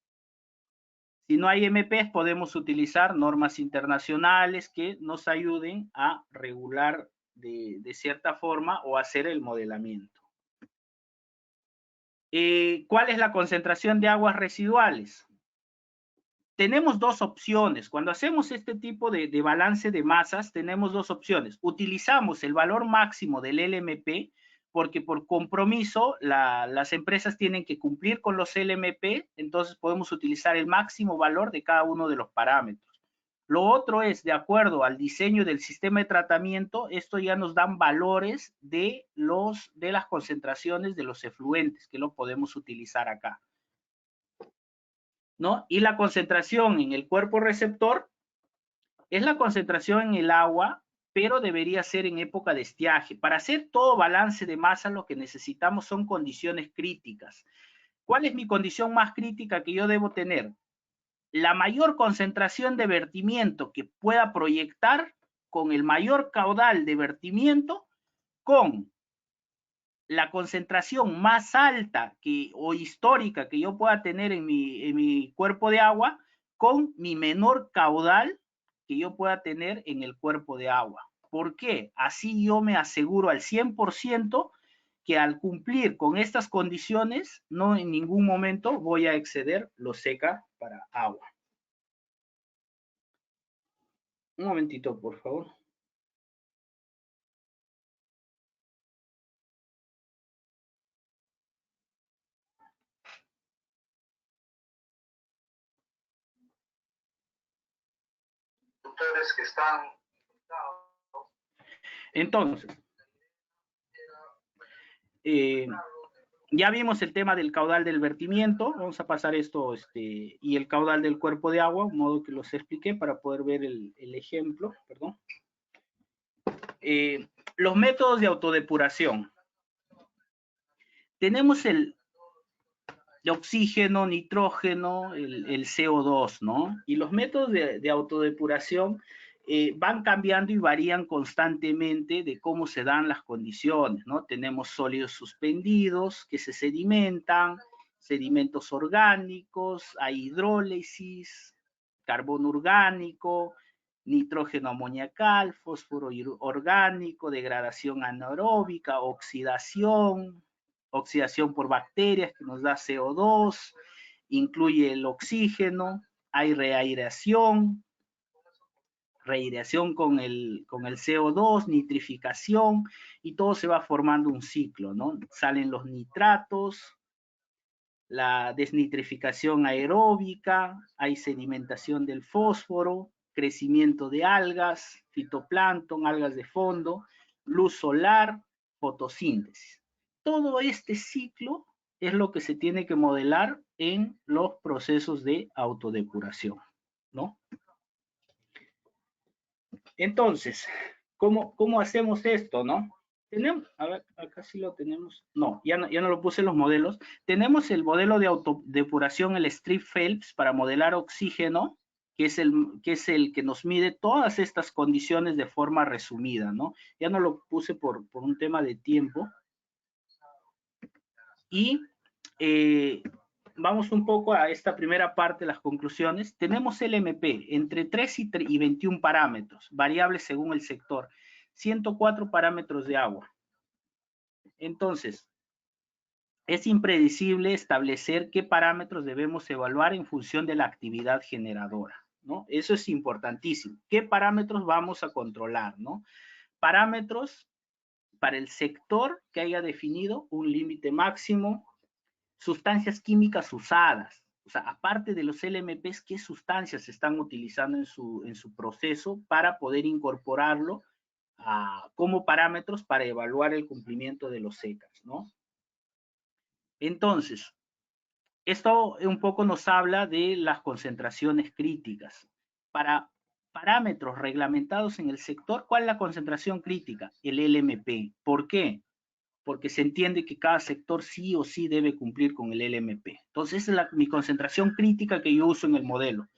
podemos utilizar normas internacionales que nos ayuden a regular de cierta forma o hacer el modelamiento. ¿Cuál es la concentración de aguas residuales? Tenemos dos opciones. Cuando hacemos este tipo de balance de masas, tenemos dos opciones. Utilizamos el valor máximo del LMP, porque por compromiso las empresas tienen que cumplir con los LMP, entonces podemos utilizar el máximo valor de cada uno de los parámetros. Lo otro es, de acuerdo al diseño del sistema de tratamiento, esto ya nos dan valores de las concentraciones de los efluentes, que lo podemos utilizar acá, ¿no? Y la concentración en el cuerpo receptor es la concentración en el agua, pero debería ser en época de estiaje. Para hacer todo balance de masa, lo que necesitamos son condiciones críticas. ¿Cuál es mi condición más crítica que yo debo tener? La mayor concentración de vertimiento que pueda proyectar con el mayor caudal de vertimiento con la concentración más alta o histórica que yo pueda tener en mi cuerpo de agua con mi menor caudal que yo pueda tener en el cuerpo de agua. ¿Por qué? Así yo me aseguro al 100% que al cumplir con estas condiciones, no en ningún momento voy a exceder lo seca para agua. Un momentito, por favor. Ustedes que están... Entonces, ya vimos el tema del caudal del vertimiento. Vamos a pasar esto y el caudal del cuerpo de agua, un modo que los expliqué para poder ver el ejemplo. Perdón. Los métodos de autodepuración. Tenemos el oxígeno, nitrógeno, el CO2, ¿no? Y los métodos de autodepuración van cambiando y varían constantemente de cómo se dan las condiciones, ¿no? Tenemos sólidos suspendidos que se sedimentan, sedimentos orgánicos, hay hidrólisis, carbono orgánico, nitrógeno amoniacal, fósforo orgánico, degradación anaeróbica, oxidación por bacterias que nos da CO2, incluye el oxígeno, hay reaireación con el CO2, nitrificación, y todo se va formando un ciclo, ¿no? Salen los nitratos, la desnitrificación aeróbica, hay sedimentación del fósforo, crecimiento de algas, fitoplancton, algas de fondo, luz solar, fotosíntesis. Todo este ciclo es lo que se tiene que modelar en los procesos de autodepuración, ¿no? Entonces, ¿cómo hacemos esto, no? Tenemos, a ver, acá sí lo tenemos. No, ya no lo puse en los modelos. Tenemos el modelo de autodepuración, el Strip Phelps, para modelar oxígeno, que es el que nos mide todas estas condiciones de forma resumida, ¿no? Ya no lo puse por un tema de tiempo. Y vamos un poco a esta primera parte, las conclusiones. Tenemos LMP entre 3 y 21 parámetros, variables según el sector. 104 parámetros de agua. Entonces, es impredecible establecer qué parámetros debemos evaluar en función de la actividad generadora, ¿no? Eso es importantísimo. ¿Qué parámetros vamos a controlar, no? Parámetros para el sector que haya definido un límite máximo, sustancias químicas usadas. O sea, aparte de los LMPs, ¿qué sustancias se están utilizando en su proceso para poder incorporarlo como parámetros para evaluar el cumplimiento de los SECAS, ¿no? Entonces, esto un poco nos habla de las concentraciones críticas. Para parámetros reglamentados en el sector, ¿cuál es la concentración crítica? El LMP. ¿Por qué? Porque se entiende que cada sector sí o sí debe cumplir con el LMP. Entonces, esa es mi concentración crítica que yo uso en el modelo.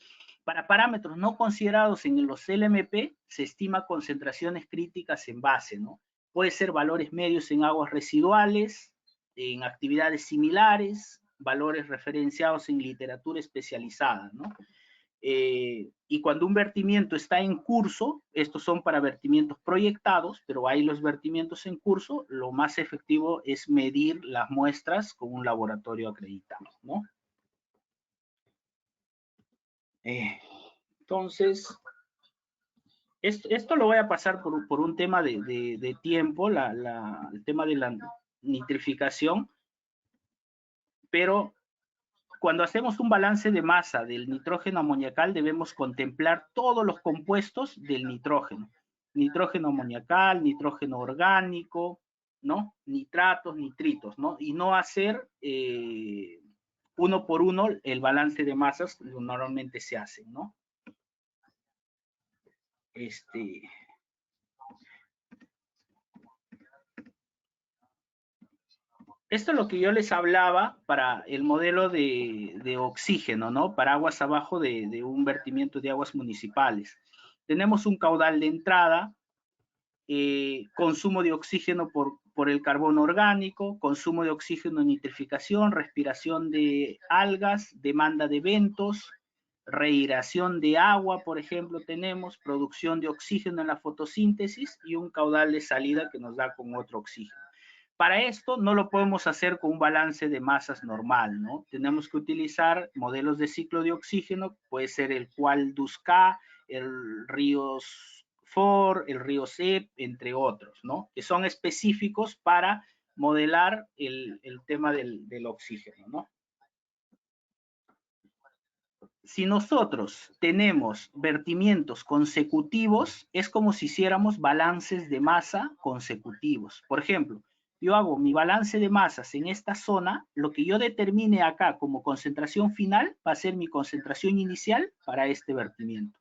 Para parámetros no considerados en los LMP, se estima concentraciones críticas en base, ¿no? Puede ser valores medios en aguas residuales, en actividades similares, valores referenciados en literatura especializada, ¿no? Y cuando un vertimiento está en curso, estos son para vertimientos proyectados, pero hay los vertimientos en curso, lo más efectivo es medir las muestras con un laboratorio acreditado, ¿no? Entonces, esto lo voy a pasar por un tema de tiempo, el tema de la nitrificación, pero cuando hacemos un balance de masa del nitrógeno amoniacal debemos contemplar todos los compuestos del nitrógeno. Nitrógeno amoniacal, nitrógeno orgánico, ¿no? Nitratos, nitritos, ¿no? Y no hacer uno por uno el balance de masas que normalmente se hace, ¿no? Esto es lo que yo les hablaba para el modelo de oxígeno, ¿no? Para aguas abajo de un vertimiento de aguas municipales. Tenemos un caudal de entrada, consumo de oxígeno por el carbono orgánico, consumo de oxígeno en nitrificación, respiración de algas, demanda de eventos, reiración de agua, por ejemplo, tenemos producción de oxígeno en la fotosíntesis y un caudal de salida que nos da con otro oxígeno. Para esto no lo podemos hacer con un balance de masas normal, ¿no? Tenemos que utilizar modelos de ciclo de oxígeno, puede ser el Qual-2K, el Rios-4, el Rios-EP, entre otros, ¿no? Que son específicos para modelar el tema del oxígeno, ¿no? Si nosotros tenemos vertimientos consecutivos, es como si hiciéramos balances de masa consecutivos. Por ejemplo, yo hago mi balance de masas en esta zona, lo que yo determine acá como concentración final va a ser mi concentración inicial para este vertimiento.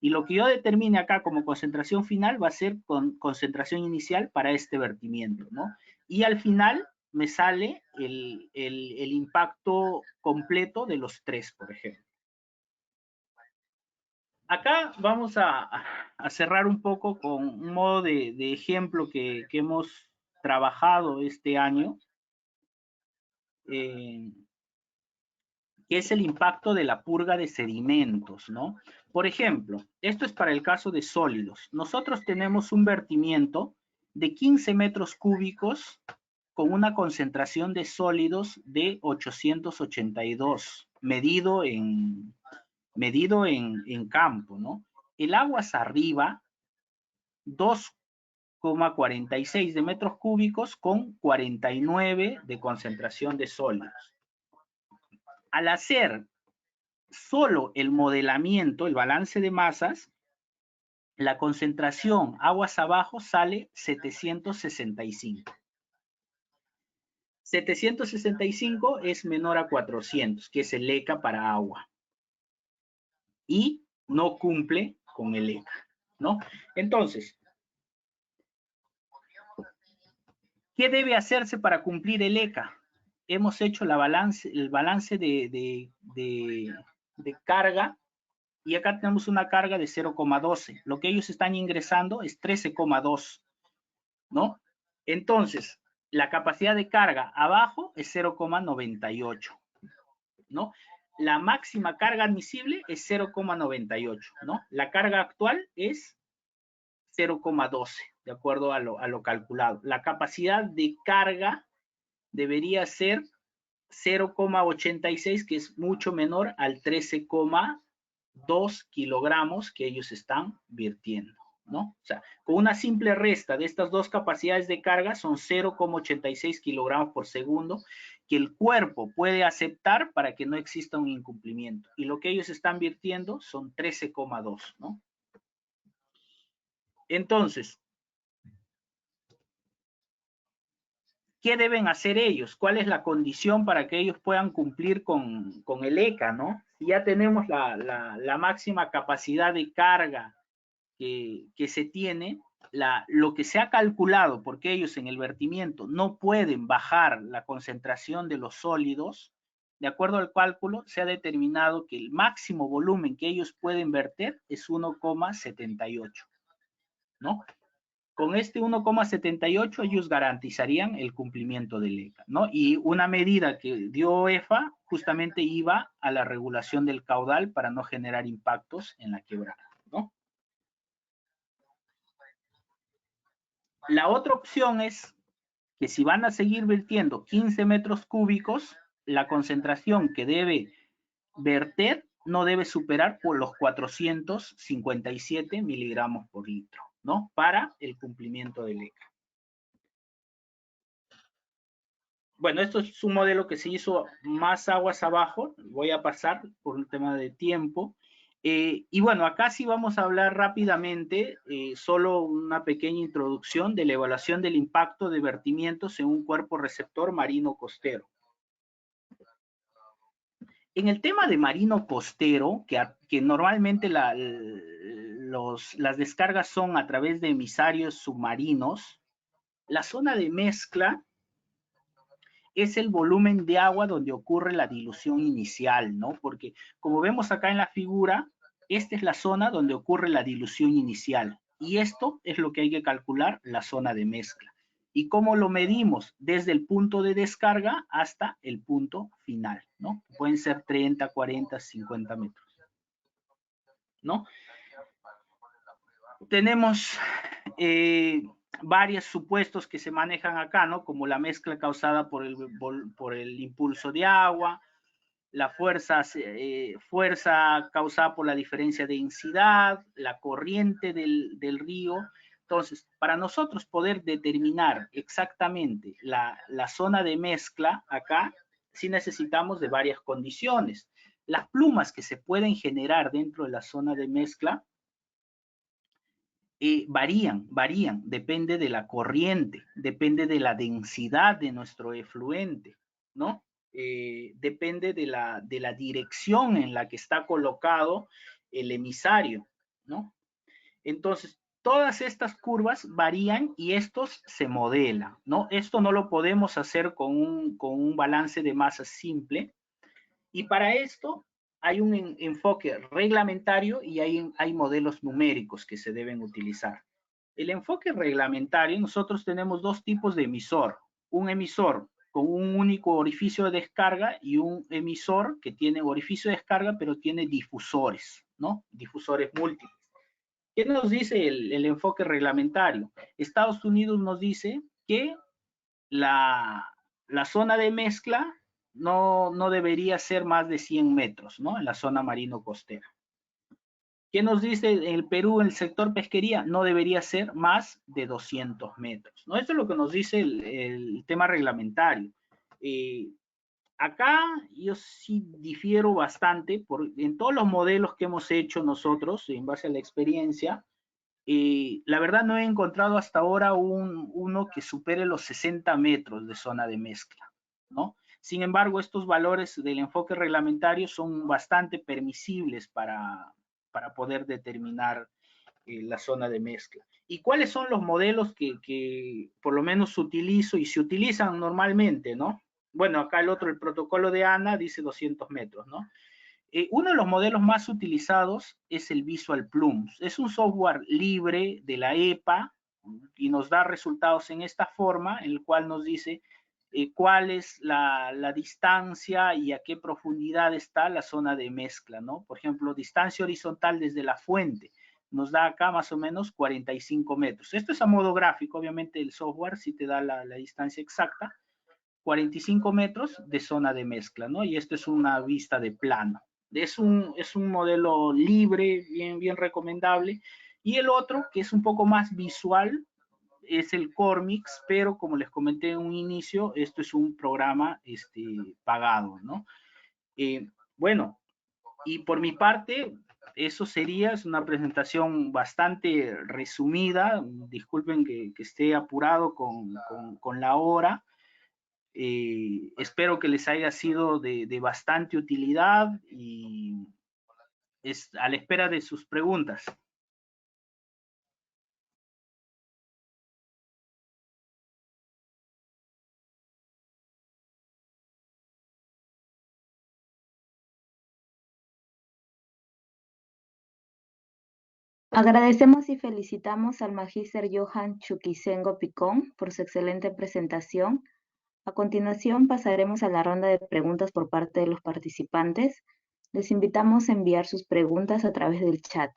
Y lo que yo determine acá como concentración final va a ser concentración inicial para este vertimiento, ¿no? Y al final me sale el impacto completo de los tres, por ejemplo. Acá vamos a cerrar un poco con un modo de ejemplo que hemos trabajado este año, que es el impacto de la purga de sedimentos, ¿no? Por ejemplo, esto es para el caso de sólidos. Nosotros tenemos un vertimiento de 15 metros cúbicos con una concentración de sólidos de 882, medido en campo, ¿no? El aguas arriba, 2,46 de metros cúbicos con 49 de concentración de sólidos. Al hacer solo el modelamiento, el balance de masas, la concentración aguas abajo sale 765. 765 es menor a 400, que es el ECA para agua. Y no cumple con el ECA, ¿no? Entonces, ¿qué debe hacerse para cumplir el ECA? Hemos hecho el balance de carga y acá tenemos una carga de 0,12. Lo que ellos están ingresando es 13,2, ¿no? Entonces, la capacidad de carga abajo es 0,98, ¿no? La máxima carga admisible es 0,98, ¿no? La carga actual es 0,12, de acuerdo a lo calculado. La capacidad de carga debería ser 0,86, que es mucho menor al 13,2 kilogramos que ellos están vertiendo, ¿no? O sea, con una simple resta de estas dos capacidades de carga son 0,86 kilogramos por segundo que el cuerpo puede aceptar para que no exista un incumplimiento. Y lo que ellos están vertiendo son 13,2, ¿no? Entonces, ¿qué deben hacer ellos? ¿Cuál es la condición para que ellos puedan cumplir con el ECA, ¿no? Si ya tenemos la máxima capacidad de carga que se tiene, lo que se ha calculado, porque ellos en el vertimiento no pueden bajar la concentración de los sólidos, de acuerdo al cálculo, se ha determinado que el máximo volumen que ellos pueden verter es 1,78, ¿no? Con este 1,78 ellos garantizarían el cumplimiento del ECA, ¿no? Y una medida que dio EFA justamente iba a la regulación del caudal para no generar impactos en la quebrada, ¿no? La otra opción es que si van a seguir vertiendo 15 metros cúbicos, la concentración que debe verter no debe superar por los 457 miligramos por litro, ¿no? Para el cumplimiento del ECA. Bueno, esto es un modelo que se hizo más aguas abajo. Voy a pasar por un tema de tiempo. Y bueno, acá sí vamos a hablar rápidamente, solo una pequeña introducción de la evaluación del impacto de vertimientos en un cuerpo receptor marino costero. En el tema de marino costero, que normalmente las descargas son a través de emisarios submarinos, la zona de mezcla es el volumen de agua donde ocurre la dilución inicial, ¿no? Porque como vemos acá en la figura, esta es la zona donde ocurre la dilución inicial. Y esto es lo que hay que calcular, la zona de mezcla. ¿Y cómo lo medimos? Desde el punto de descarga hasta el punto final, ¿no? Pueden ser 30, 40, 50 metros, ¿no? Tenemos varios supuestos que se manejan acá, ¿no? Como la mezcla causada por el impulso de agua, la fuerza causada por la diferencia de densidad, la corriente del río. Entonces, para nosotros poder determinar exactamente la zona de mezcla acá, sí necesitamos de varias condiciones. Las plumas que se pueden generar dentro de la zona de mezcla varían, depende de la corriente, depende de la densidad de nuestro efluente, ¿no? Depende de la dirección en la que está colocado el emisario, ¿no? Entonces, todas estas curvas varían y estos se modelan, ¿no? Esto no lo podemos hacer con un balance de masa simple, y para esto hay un enfoque reglamentario y hay modelos numéricos que se deben utilizar. El enfoque reglamentario, nosotros tenemos dos tipos de emisor. Un emisor con un único orificio de descarga y un emisor que tiene orificio de descarga pero tiene difusores, ¿no? Difusores múltiples. ¿Qué nos dice el enfoque reglamentario? Estados Unidos nos dice que la zona de mezcla no debería ser más de 100 metros, ¿no? En la zona marino-costera. ¿Qué nos dice el Perú en el sector pesquería? No debería ser más de 200 metros, ¿no? Esto es lo que nos dice el tema reglamentario. Acá yo sí difiero bastante, en todos los modelos que hemos hecho nosotros, en base a la experiencia, la verdad no he encontrado hasta ahora uno que supere los 60 metros de zona de mezcla, ¿no? Sin embargo, estos valores del enfoque reglamentario son bastante permisibles para poder determinar la zona de mezcla. ¿Y cuáles son los modelos que por lo menos utilizo y se utilizan normalmente, ¿no? Bueno, acá el protocolo de ANA dice 200 metros, ¿no? Uno de los modelos más utilizados es el Visual Plumes. Es un software libre de la EPA y nos da resultados en esta forma, en el cual nos dice cuál es la distancia y a qué profundidad está la zona de mezcla, ¿no? Por ejemplo, distancia horizontal desde la fuente nos da acá más o menos 45 metros. Esto es a modo gráfico, obviamente el software sí te da la distancia exacta, 45 metros de zona de mezcla, ¿no? Y esto es una vista de plano. Es un modelo libre, bien recomendable. Y el otro, que es un poco más visual, es el Cormix, pero como les comenté en un inicio, esto es un programa pagado, ¿no? Bueno, y por mi parte, eso sería, es una presentación bastante resumida. Disculpen que esté apurado con la hora. Espero que les haya sido de bastante utilidad y es a la espera de sus preguntas. Agradecemos y felicitamos al magíster Johan Chuquisengo Picón por su excelente presentación. A continuación pasaremos a la ronda de preguntas por parte de los participantes. Les invitamos a enviar sus preguntas a través del chat.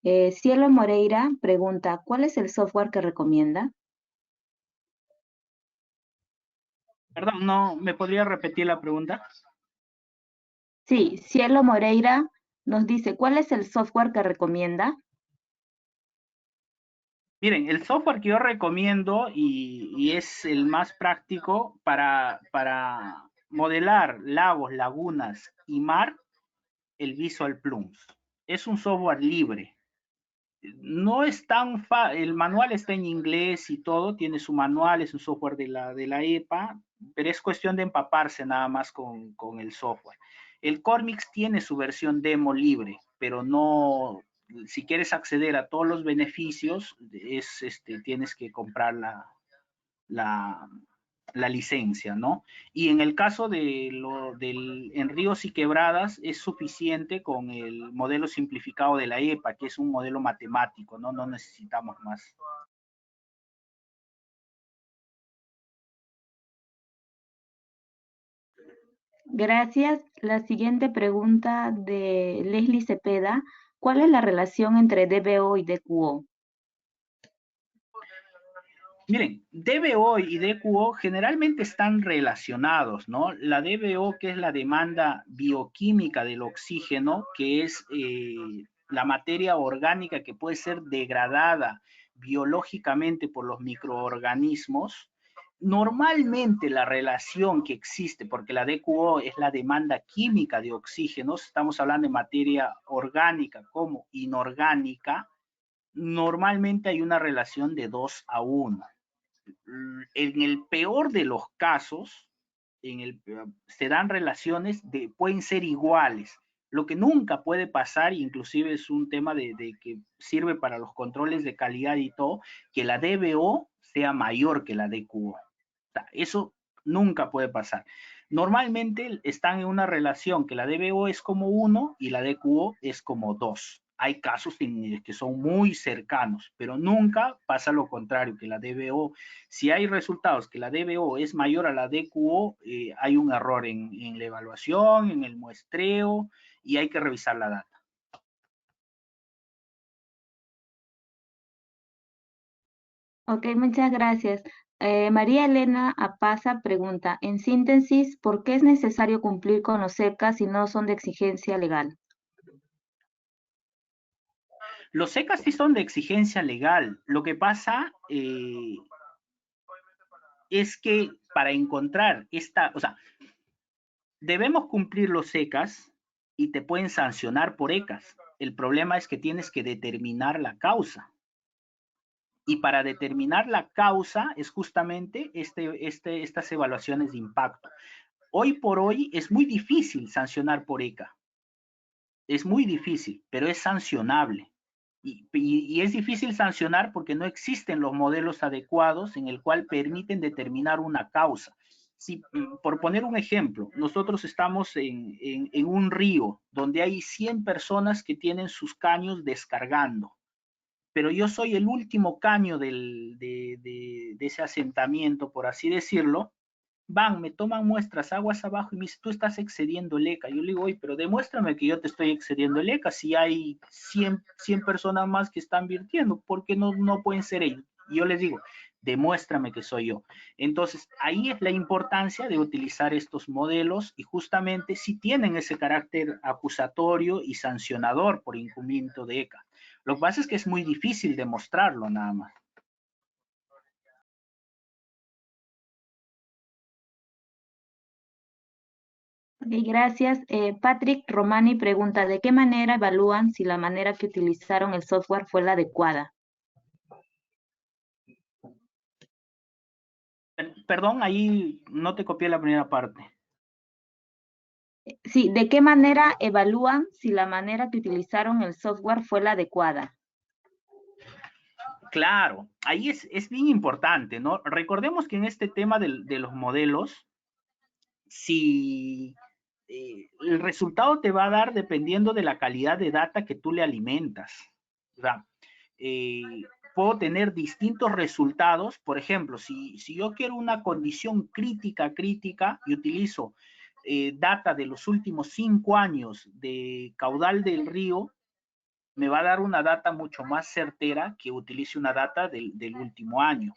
Cielo Moreira pregunta, ¿cuál es el software que recomienda? Perdón, ¿no me podría repetir la pregunta? Sí, Cielo Moreira nos dice, ¿cuál es el software que recomienda? Miren, el software que yo recomiendo y es el más práctico para modelar lagos, lagunas y mar, el Visual Plumes. Es un software libre. No es tan fácil, el manual está en inglés y todo, tiene su manual, es un software de la EPA, pero es cuestión de empaparse nada más con el software. El Cormix tiene su versión demo libre, pero no, si quieres acceder a todos los beneficios, tienes que comprar la licencia, ¿no? Y en el caso en ríos y quebradas es suficiente con el modelo simplificado de la EPA, que es un modelo matemático, ¿no? No necesitamos más. Gracias. La siguiente pregunta de Leslie Cepeda, ¿cuál es la relación entre DBO y DQO? Miren, DBO y DQO generalmente están relacionados, ¿no? La DBO, que es la demanda bioquímica del oxígeno, que es la materia orgánica que puede ser degradada biológicamente por los microorganismos. Normalmente la relación que existe, porque la DQO es la demanda química de oxígenos, estamos hablando de materia orgánica como inorgánica, normalmente hay una relación de 2:1. En el peor de los casos, se dan relaciones pueden ser iguales. Lo que nunca puede pasar, inclusive es un tema de que sirve para los controles de calidad y todo, que la DBO sea mayor que la DQO. O sea, eso nunca puede pasar. Normalmente están en una relación que la DBO es como 1 y la DQO es como 2. Hay casos que son muy cercanos, pero nunca pasa lo contrario, que la DBO, si hay resultados que la DBO es mayor a la DQO, hay un error en la evaluación, en el muestreo, y hay que revisar la data. Ok, muchas gracias. María Elena Apaza pregunta, en síntesis, ¿por qué es necesario cumplir con los SECA si no son de exigencia legal? Los SECA sí son de exigencia legal. Lo que pasa es que para encontrar o sea, debemos cumplir los SECAs y te pueden sancionar por ECAS. El problema es que tienes que determinar la causa. Y para determinar la causa es justamente estas evaluaciones de impacto. Hoy por hoy es muy difícil sancionar por ECA. Es muy difícil, pero es sancionable. Y es difícil sancionar porque no existen los modelos adecuados en el cual permiten determinar una causa. Si, por poner un ejemplo, nosotros estamos en un río donde hay 100 personas que tienen sus caños descargando, pero yo soy el último caño de ese asentamiento, por así decirlo. Me toman muestras aguas abajo y me dicen, tú estás excediendo el ECA. Yo le digo, oye, pero demuéstrame que yo te estoy excediendo el ECA si hay 100 personas más que están virtiendo, ¿por qué no pueden ser ellos? Y yo les digo, demuéstrame que soy yo. Entonces, ahí es la importancia de utilizar estos modelos y justamente si tienen ese carácter acusatorio y sancionador por incumplimiento de ECA. Lo que pasa es que es muy difícil demostrarlo nada más. Ok, gracias. Patrick Romani pregunta, ¿de qué manera evalúan si la manera que utilizaron el software fue la adecuada? Perdón, ahí no te copié la primera parte. Sí, ¿de qué manera evalúan si la manera que utilizaron el software fue la adecuada? Claro, ahí es bien importante, ¿no? Recordemos que en este tema de los modelos, si el resultado te va a dar dependiendo de la calidad de data que tú le alimentas. O sea, puedo tener distintos resultados. Por ejemplo, si yo quiero una condición crítica y utilizo data de los últimos 5 años de caudal del río, me va a dar una data mucho más certera que utilice una data del último año.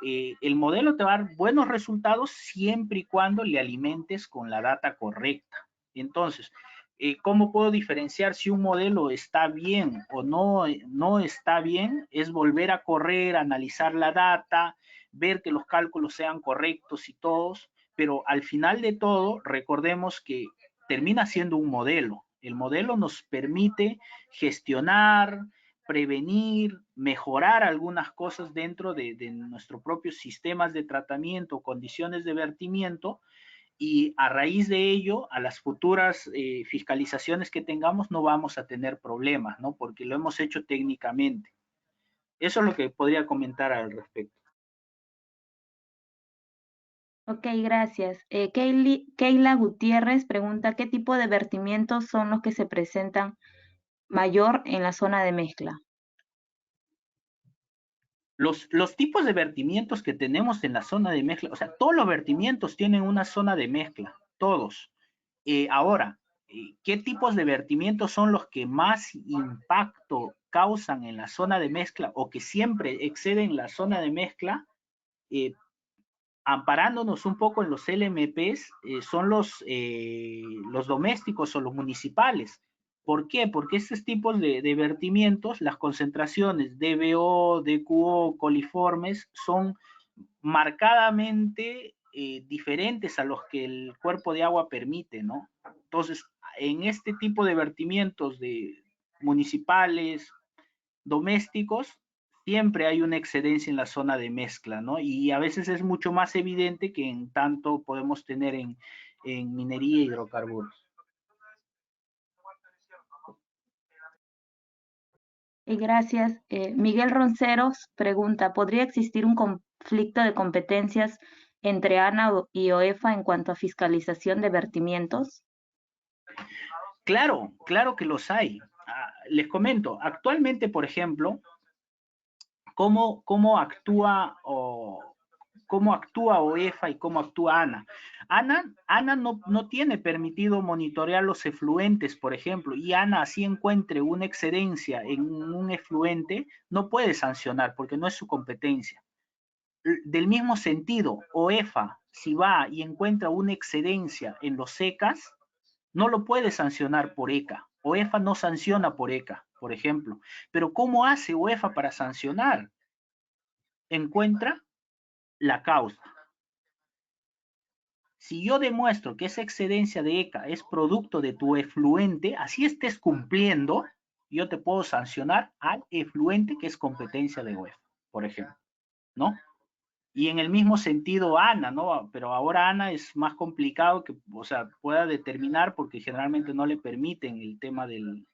El modelo te va a dar buenos resultados siempre y cuando le alimentes con la data correcta. Entonces, ¿cómo puedo diferenciar si un modelo está bien o no está bien? Es volver a correr, analizar la data, ver que los cálculos sean correctos y todos, pero al final de todo, recordemos que termina siendo un modelo. El modelo nos permite gestionar, prevenir, mejorar algunas cosas dentro de nuestros propios sistemas de tratamiento, condiciones de vertimiento, y a raíz de ello, a las futuras fiscalizaciones que tengamos no vamos a tener problemas, ¿no? Porque lo hemos hecho técnicamente. Eso es lo que podría comentar al respecto. Ok, gracias. Keila Gutiérrez pregunta, ¿qué tipo de vertimientos son los que se presentan mayor en la zona de mezcla? Los tipos de vertimientos que tenemos en la zona de mezcla, o sea, todos los vertimientos tienen una zona de mezcla, todos. Ahora, ¿qué tipos de vertimientos son los que más impacto causan en la zona de mezcla o que siempre exceden la zona de mezcla? amparándonos un poco en los LMPs, son los domésticos o los municipales. ¿Por qué? Porque estos tipos de vertimientos, las concentraciones DBO, DQO, coliformes, son marcadamente diferentes a los que el cuerpo de agua permite, ¿no? Entonces, en este tipo de vertimientos de municipales, domésticos, siempre hay una excedencia en la zona de mezcla, ¿no? Y a veces es mucho más evidente que en tanto podemos tener en minería y hidrocarburos. Gracias. Miguel Ronceros pregunta, ¿podría existir un conflicto de competencias entre ANA y OEFA en cuanto a fiscalización de vertimientos? Claro, claro que los hay. Les comento, actualmente, por ejemplo, cómo actúa OEFA y cómo actúa ANA. ANA no tiene permitido monitorear los efluentes, por ejemplo, y ANA, si encuentre una excedencia en un efluente, no puede sancionar porque no es su competencia. Del mismo sentido, OEFA, si va y encuentra una excedencia en los secas, no lo puede sancionar por ECA. OEFA no sanciona por ECA, por ejemplo. Pero ¿cómo hace OEFA para sancionar? Encuentra la causa. Si yo demuestro que esa excedencia de ECA es producto de tu efluente, así estés cumpliendo, yo te puedo sancionar al efluente que es competencia de OEFA, por ejemplo, ¿no? Y en el mismo sentido ANA, ¿no? Pero ahora ANA es más complicado que, o sea, pueda determinar porque generalmente no le permiten el tema del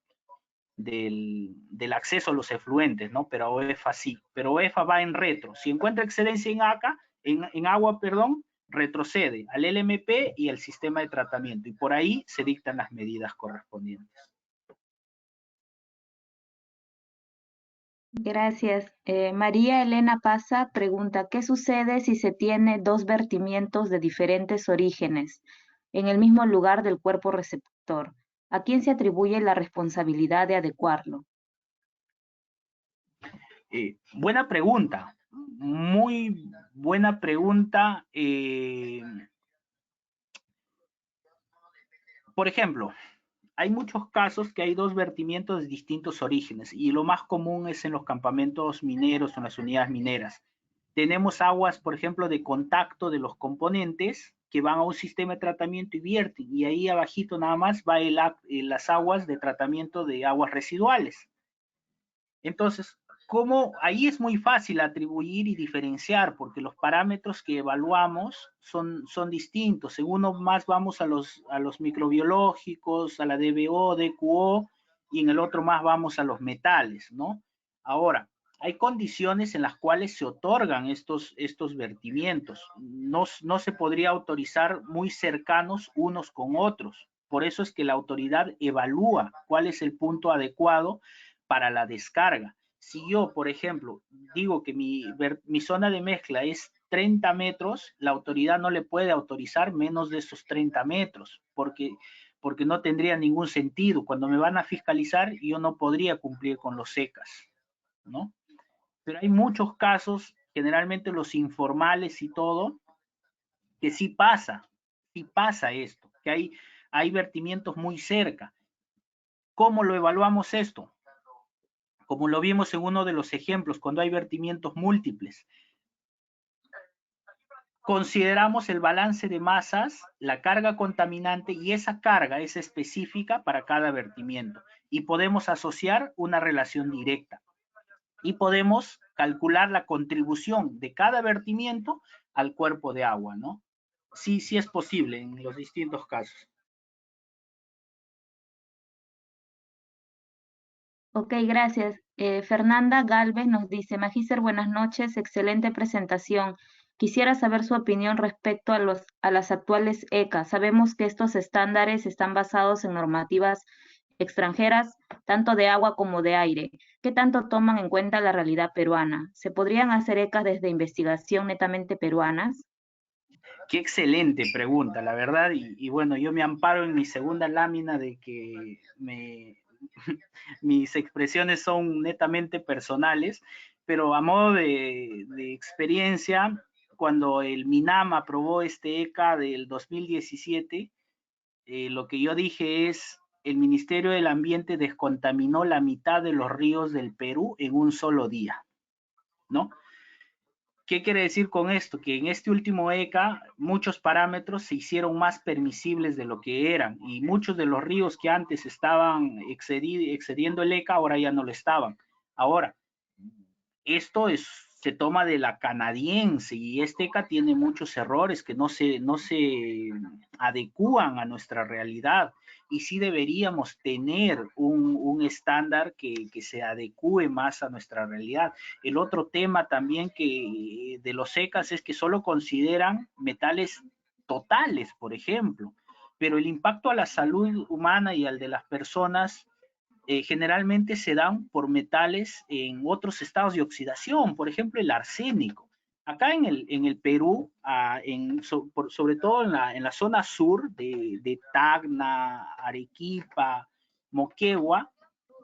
acceso a los efluentes, ¿no? Pero OEFA sí. Pero OEFA va en retro. Si encuentra excedencia en agua, retrocede al LMP y al sistema de tratamiento. Y por ahí se dictan las medidas correspondientes. Gracias. María Elena Paza pregunta, ¿qué sucede si se tiene dos vertimientos de diferentes orígenes en el mismo lugar del cuerpo receptor? ¿A quién se atribuye la responsabilidad de adecuarlo? Buena pregunta, muy buena pregunta. Por ejemplo, hay muchos casos que hay dos vertimientos de distintos orígenes y lo más común es en los campamentos mineros o en las unidades mineras. Tenemos aguas, por ejemplo, de contacto de los componentes que van a un sistema de tratamiento y vierten, y ahí abajito nada más va las aguas de tratamiento de aguas residuales. Entonces, ahí es muy fácil atribuir y diferenciar, porque los parámetros que evaluamos son distintos. En uno más vamos a los microbiológicos, a la DBO, DQO, y en el otro más vamos a los metales, ¿no? Ahora, hay condiciones en las cuales se otorgan estos vertimientos. No se podría autorizar muy cercanos unos con otros. Por eso es que la autoridad evalúa cuál es el punto adecuado para la descarga. Si yo, por ejemplo, digo que mi zona de mezcla es 30 metros, la autoridad no le puede autorizar menos de esos 30 metros, porque no tendría ningún sentido. Cuando me van a fiscalizar, yo no podría cumplir con los secas, ¿no? Pero hay muchos casos, generalmente los informales y todo, que sí pasa esto, que hay vertimientos muy cerca. ¿Cómo lo evaluamos esto? Como lo vimos en uno de los ejemplos, cuando hay vertimientos múltiples. Consideramos el balance de masas, la carga contaminante, y esa carga es específica para cada vertimiento. Y podemos asociar una relación directa. Y podemos calcular la contribución de cada vertimiento al cuerpo de agua, ¿no? Sí es posible en los distintos casos. Ok, gracias. Fernanda Galvez nos dice, Magíster, buenas noches, excelente presentación. Quisiera saber su opinión respecto a las actuales ECA. Sabemos que estos estándares están basados en normativas extranjeras, tanto de agua como de aire. ¿Qué tanto toman en cuenta la realidad peruana? ¿Se podrían hacer ECAs desde investigación netamente peruanas? Qué excelente pregunta, la verdad, y bueno, yo me amparo en mi segunda lámina de que mis expresiones son netamente personales, pero a modo de experiencia, cuando el MINAM aprobó este ECA del 2017, lo que yo dije es, el Ministerio del Ambiente descontaminó la mitad de los ríos del Perú en un solo día, ¿no? ¿Qué quiere decir con esto? Que en este último ECA muchos parámetros se hicieron más permisibles de lo que eran y muchos de los ríos que antes estaban excediendo el ECA ahora ya no lo estaban. Ahora, esto se toma de la canadiense y este ECA tiene muchos errores que no se adecúan a nuestra realidad y sí deberíamos tener un estándar que se adecúe más a nuestra realidad. El otro tema también que de los ECAs es que solo consideran metales totales, por ejemplo, pero el impacto a la salud humana y al de las personas generalmente se dan por metales en otros estados de oxidación, por ejemplo el arsénico. Acá en el Perú, sobre todo en la zona sur de Tacna, Arequipa, Moquegua,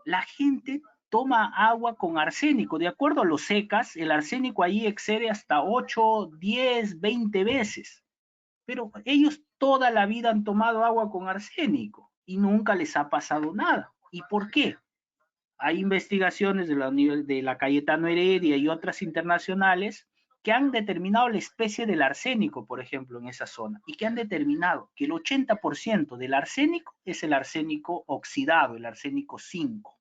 la gente toma agua con arsénico. De acuerdo a los secas, el arsénico allí excede hasta 8, 10, 20 veces. Pero ellos toda la vida han tomado agua con arsénico y nunca les ha pasado nada. ¿Y por qué? Hay investigaciones de la Cayetano Heredia y otras internacionales que han determinado la especie del arsénico, por ejemplo, en esa zona, y que han determinado que el 80% del arsénico es el arsénico oxidado, el arsénico 5.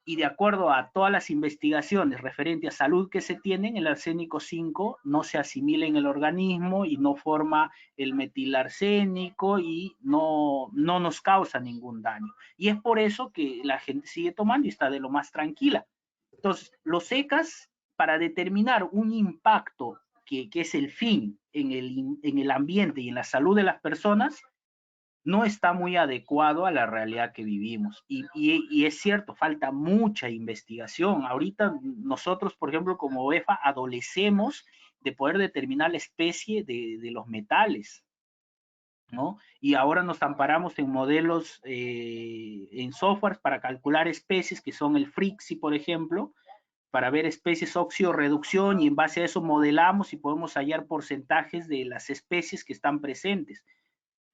Y de acuerdo a todas las investigaciones referentes a salud que se tienen, el arsénico 5 no se asimila en el organismo y no forma el metilarsénico y no nos causa ningún daño. Y es por eso que la gente sigue tomando y está de lo más tranquila. Entonces, los ECAs, para determinar un impacto que es el fin en el ambiente y en la salud de las personas, no está muy adecuado a la realidad que vivimos. Y es cierto, falta mucha investigación. Ahorita nosotros, por ejemplo, como OEFA, adolecemos de poder determinar la especie de los metales, ¿no? Y ahora nos amparamos en modelos, en softwares para calcular especies, que son el FRIXI, por ejemplo, para ver especies óxido-reducción, y en base a eso modelamos y podemos hallar porcentajes de las especies que están presentes,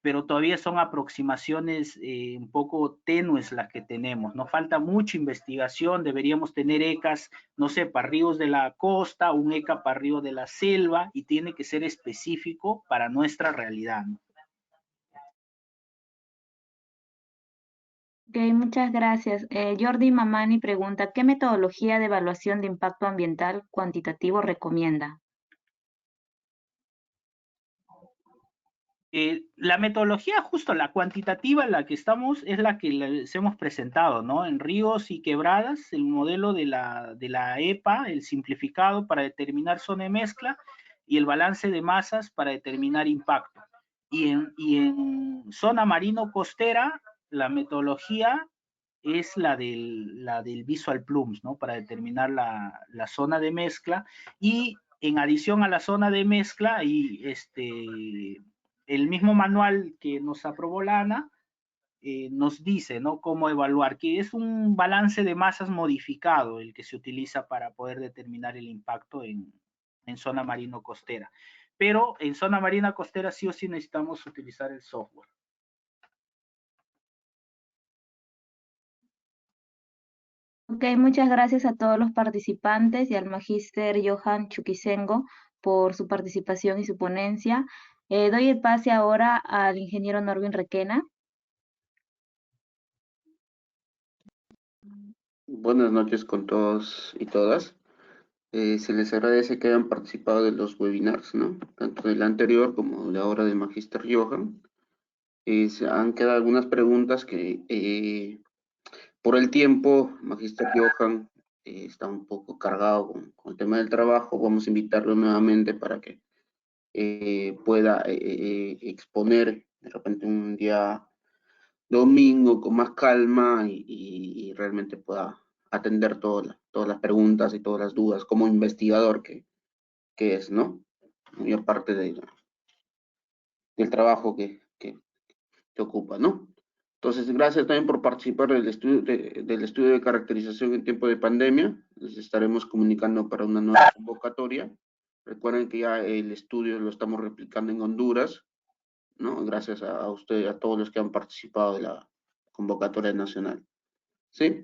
pero todavía son aproximaciones un poco tenues las que tenemos. Nos falta mucha investigación, deberíamos tener ECAs, no sé, para ríos de la costa, un ECA para río de la selva, y tiene que ser específico para nuestra realidad, ¿no? Ok, muchas gracias. Jordi Mamani pregunta, ¿qué metodología de evaluación de impacto ambiental cuantitativo recomienda? La metodología, justo la cuantitativa, la que estamos, es la que les hemos presentado, ¿no? En ríos y quebradas, el modelo de la EPA, el simplificado para determinar zona de mezcla, y el balance de masas para determinar impacto. Y en zona marino-costera, la metodología es la del Visual Plumes, ¿no? Para determinar la zona de mezcla, y en adición a la zona de mezcla, y el mismo manual que nos aprobó la ANA nos dice, ¿no?, cómo evaluar, que es un balance de masas modificado el que se utiliza para poder determinar el impacto en zona marino-costera. Pero en zona marina costera sí o sí necesitamos utilizar el software. Ok, muchas gracias a todos los participantes y al magíster Johan Chuquisengo por su participación y su ponencia. Doy el pase ahora al ingeniero Norvin Requena. Buenas noches con todos y todas. Se les agradece que hayan participado de los webinars, ¿no? Tanto del anterior como de ahora del magíster Johan. Se han quedado algunas preguntas que por el tiempo, magíster Johan está un poco cargado con el tema del trabajo. Vamos a invitarlo nuevamente para que pueda exponer de repente un día domingo con más calma y realmente pueda atender todas las preguntas y todas las dudas como investigador que es, ¿no? Muy aparte del trabajo que ocupa, ¿no? Entonces, gracias también por participar del estudio de caracterización en tiempo de pandemia. Les estaremos comunicando para una nueva convocatoria. Recuerden que ya el estudio lo estamos replicando en Honduras, ¿no? Gracias a usted, a todos los que han participado de la convocatoria nacional. ¿Sí?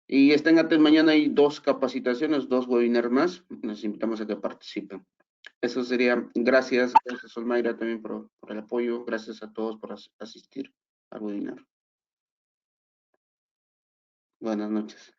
Y estén atentos, mañana hay 2 capacitaciones, 2 webinars más. Les invitamos a que participen. Eso sería, gracias Olmaira también por el apoyo. Gracias a todos por asistir al webinar. Buenas noches.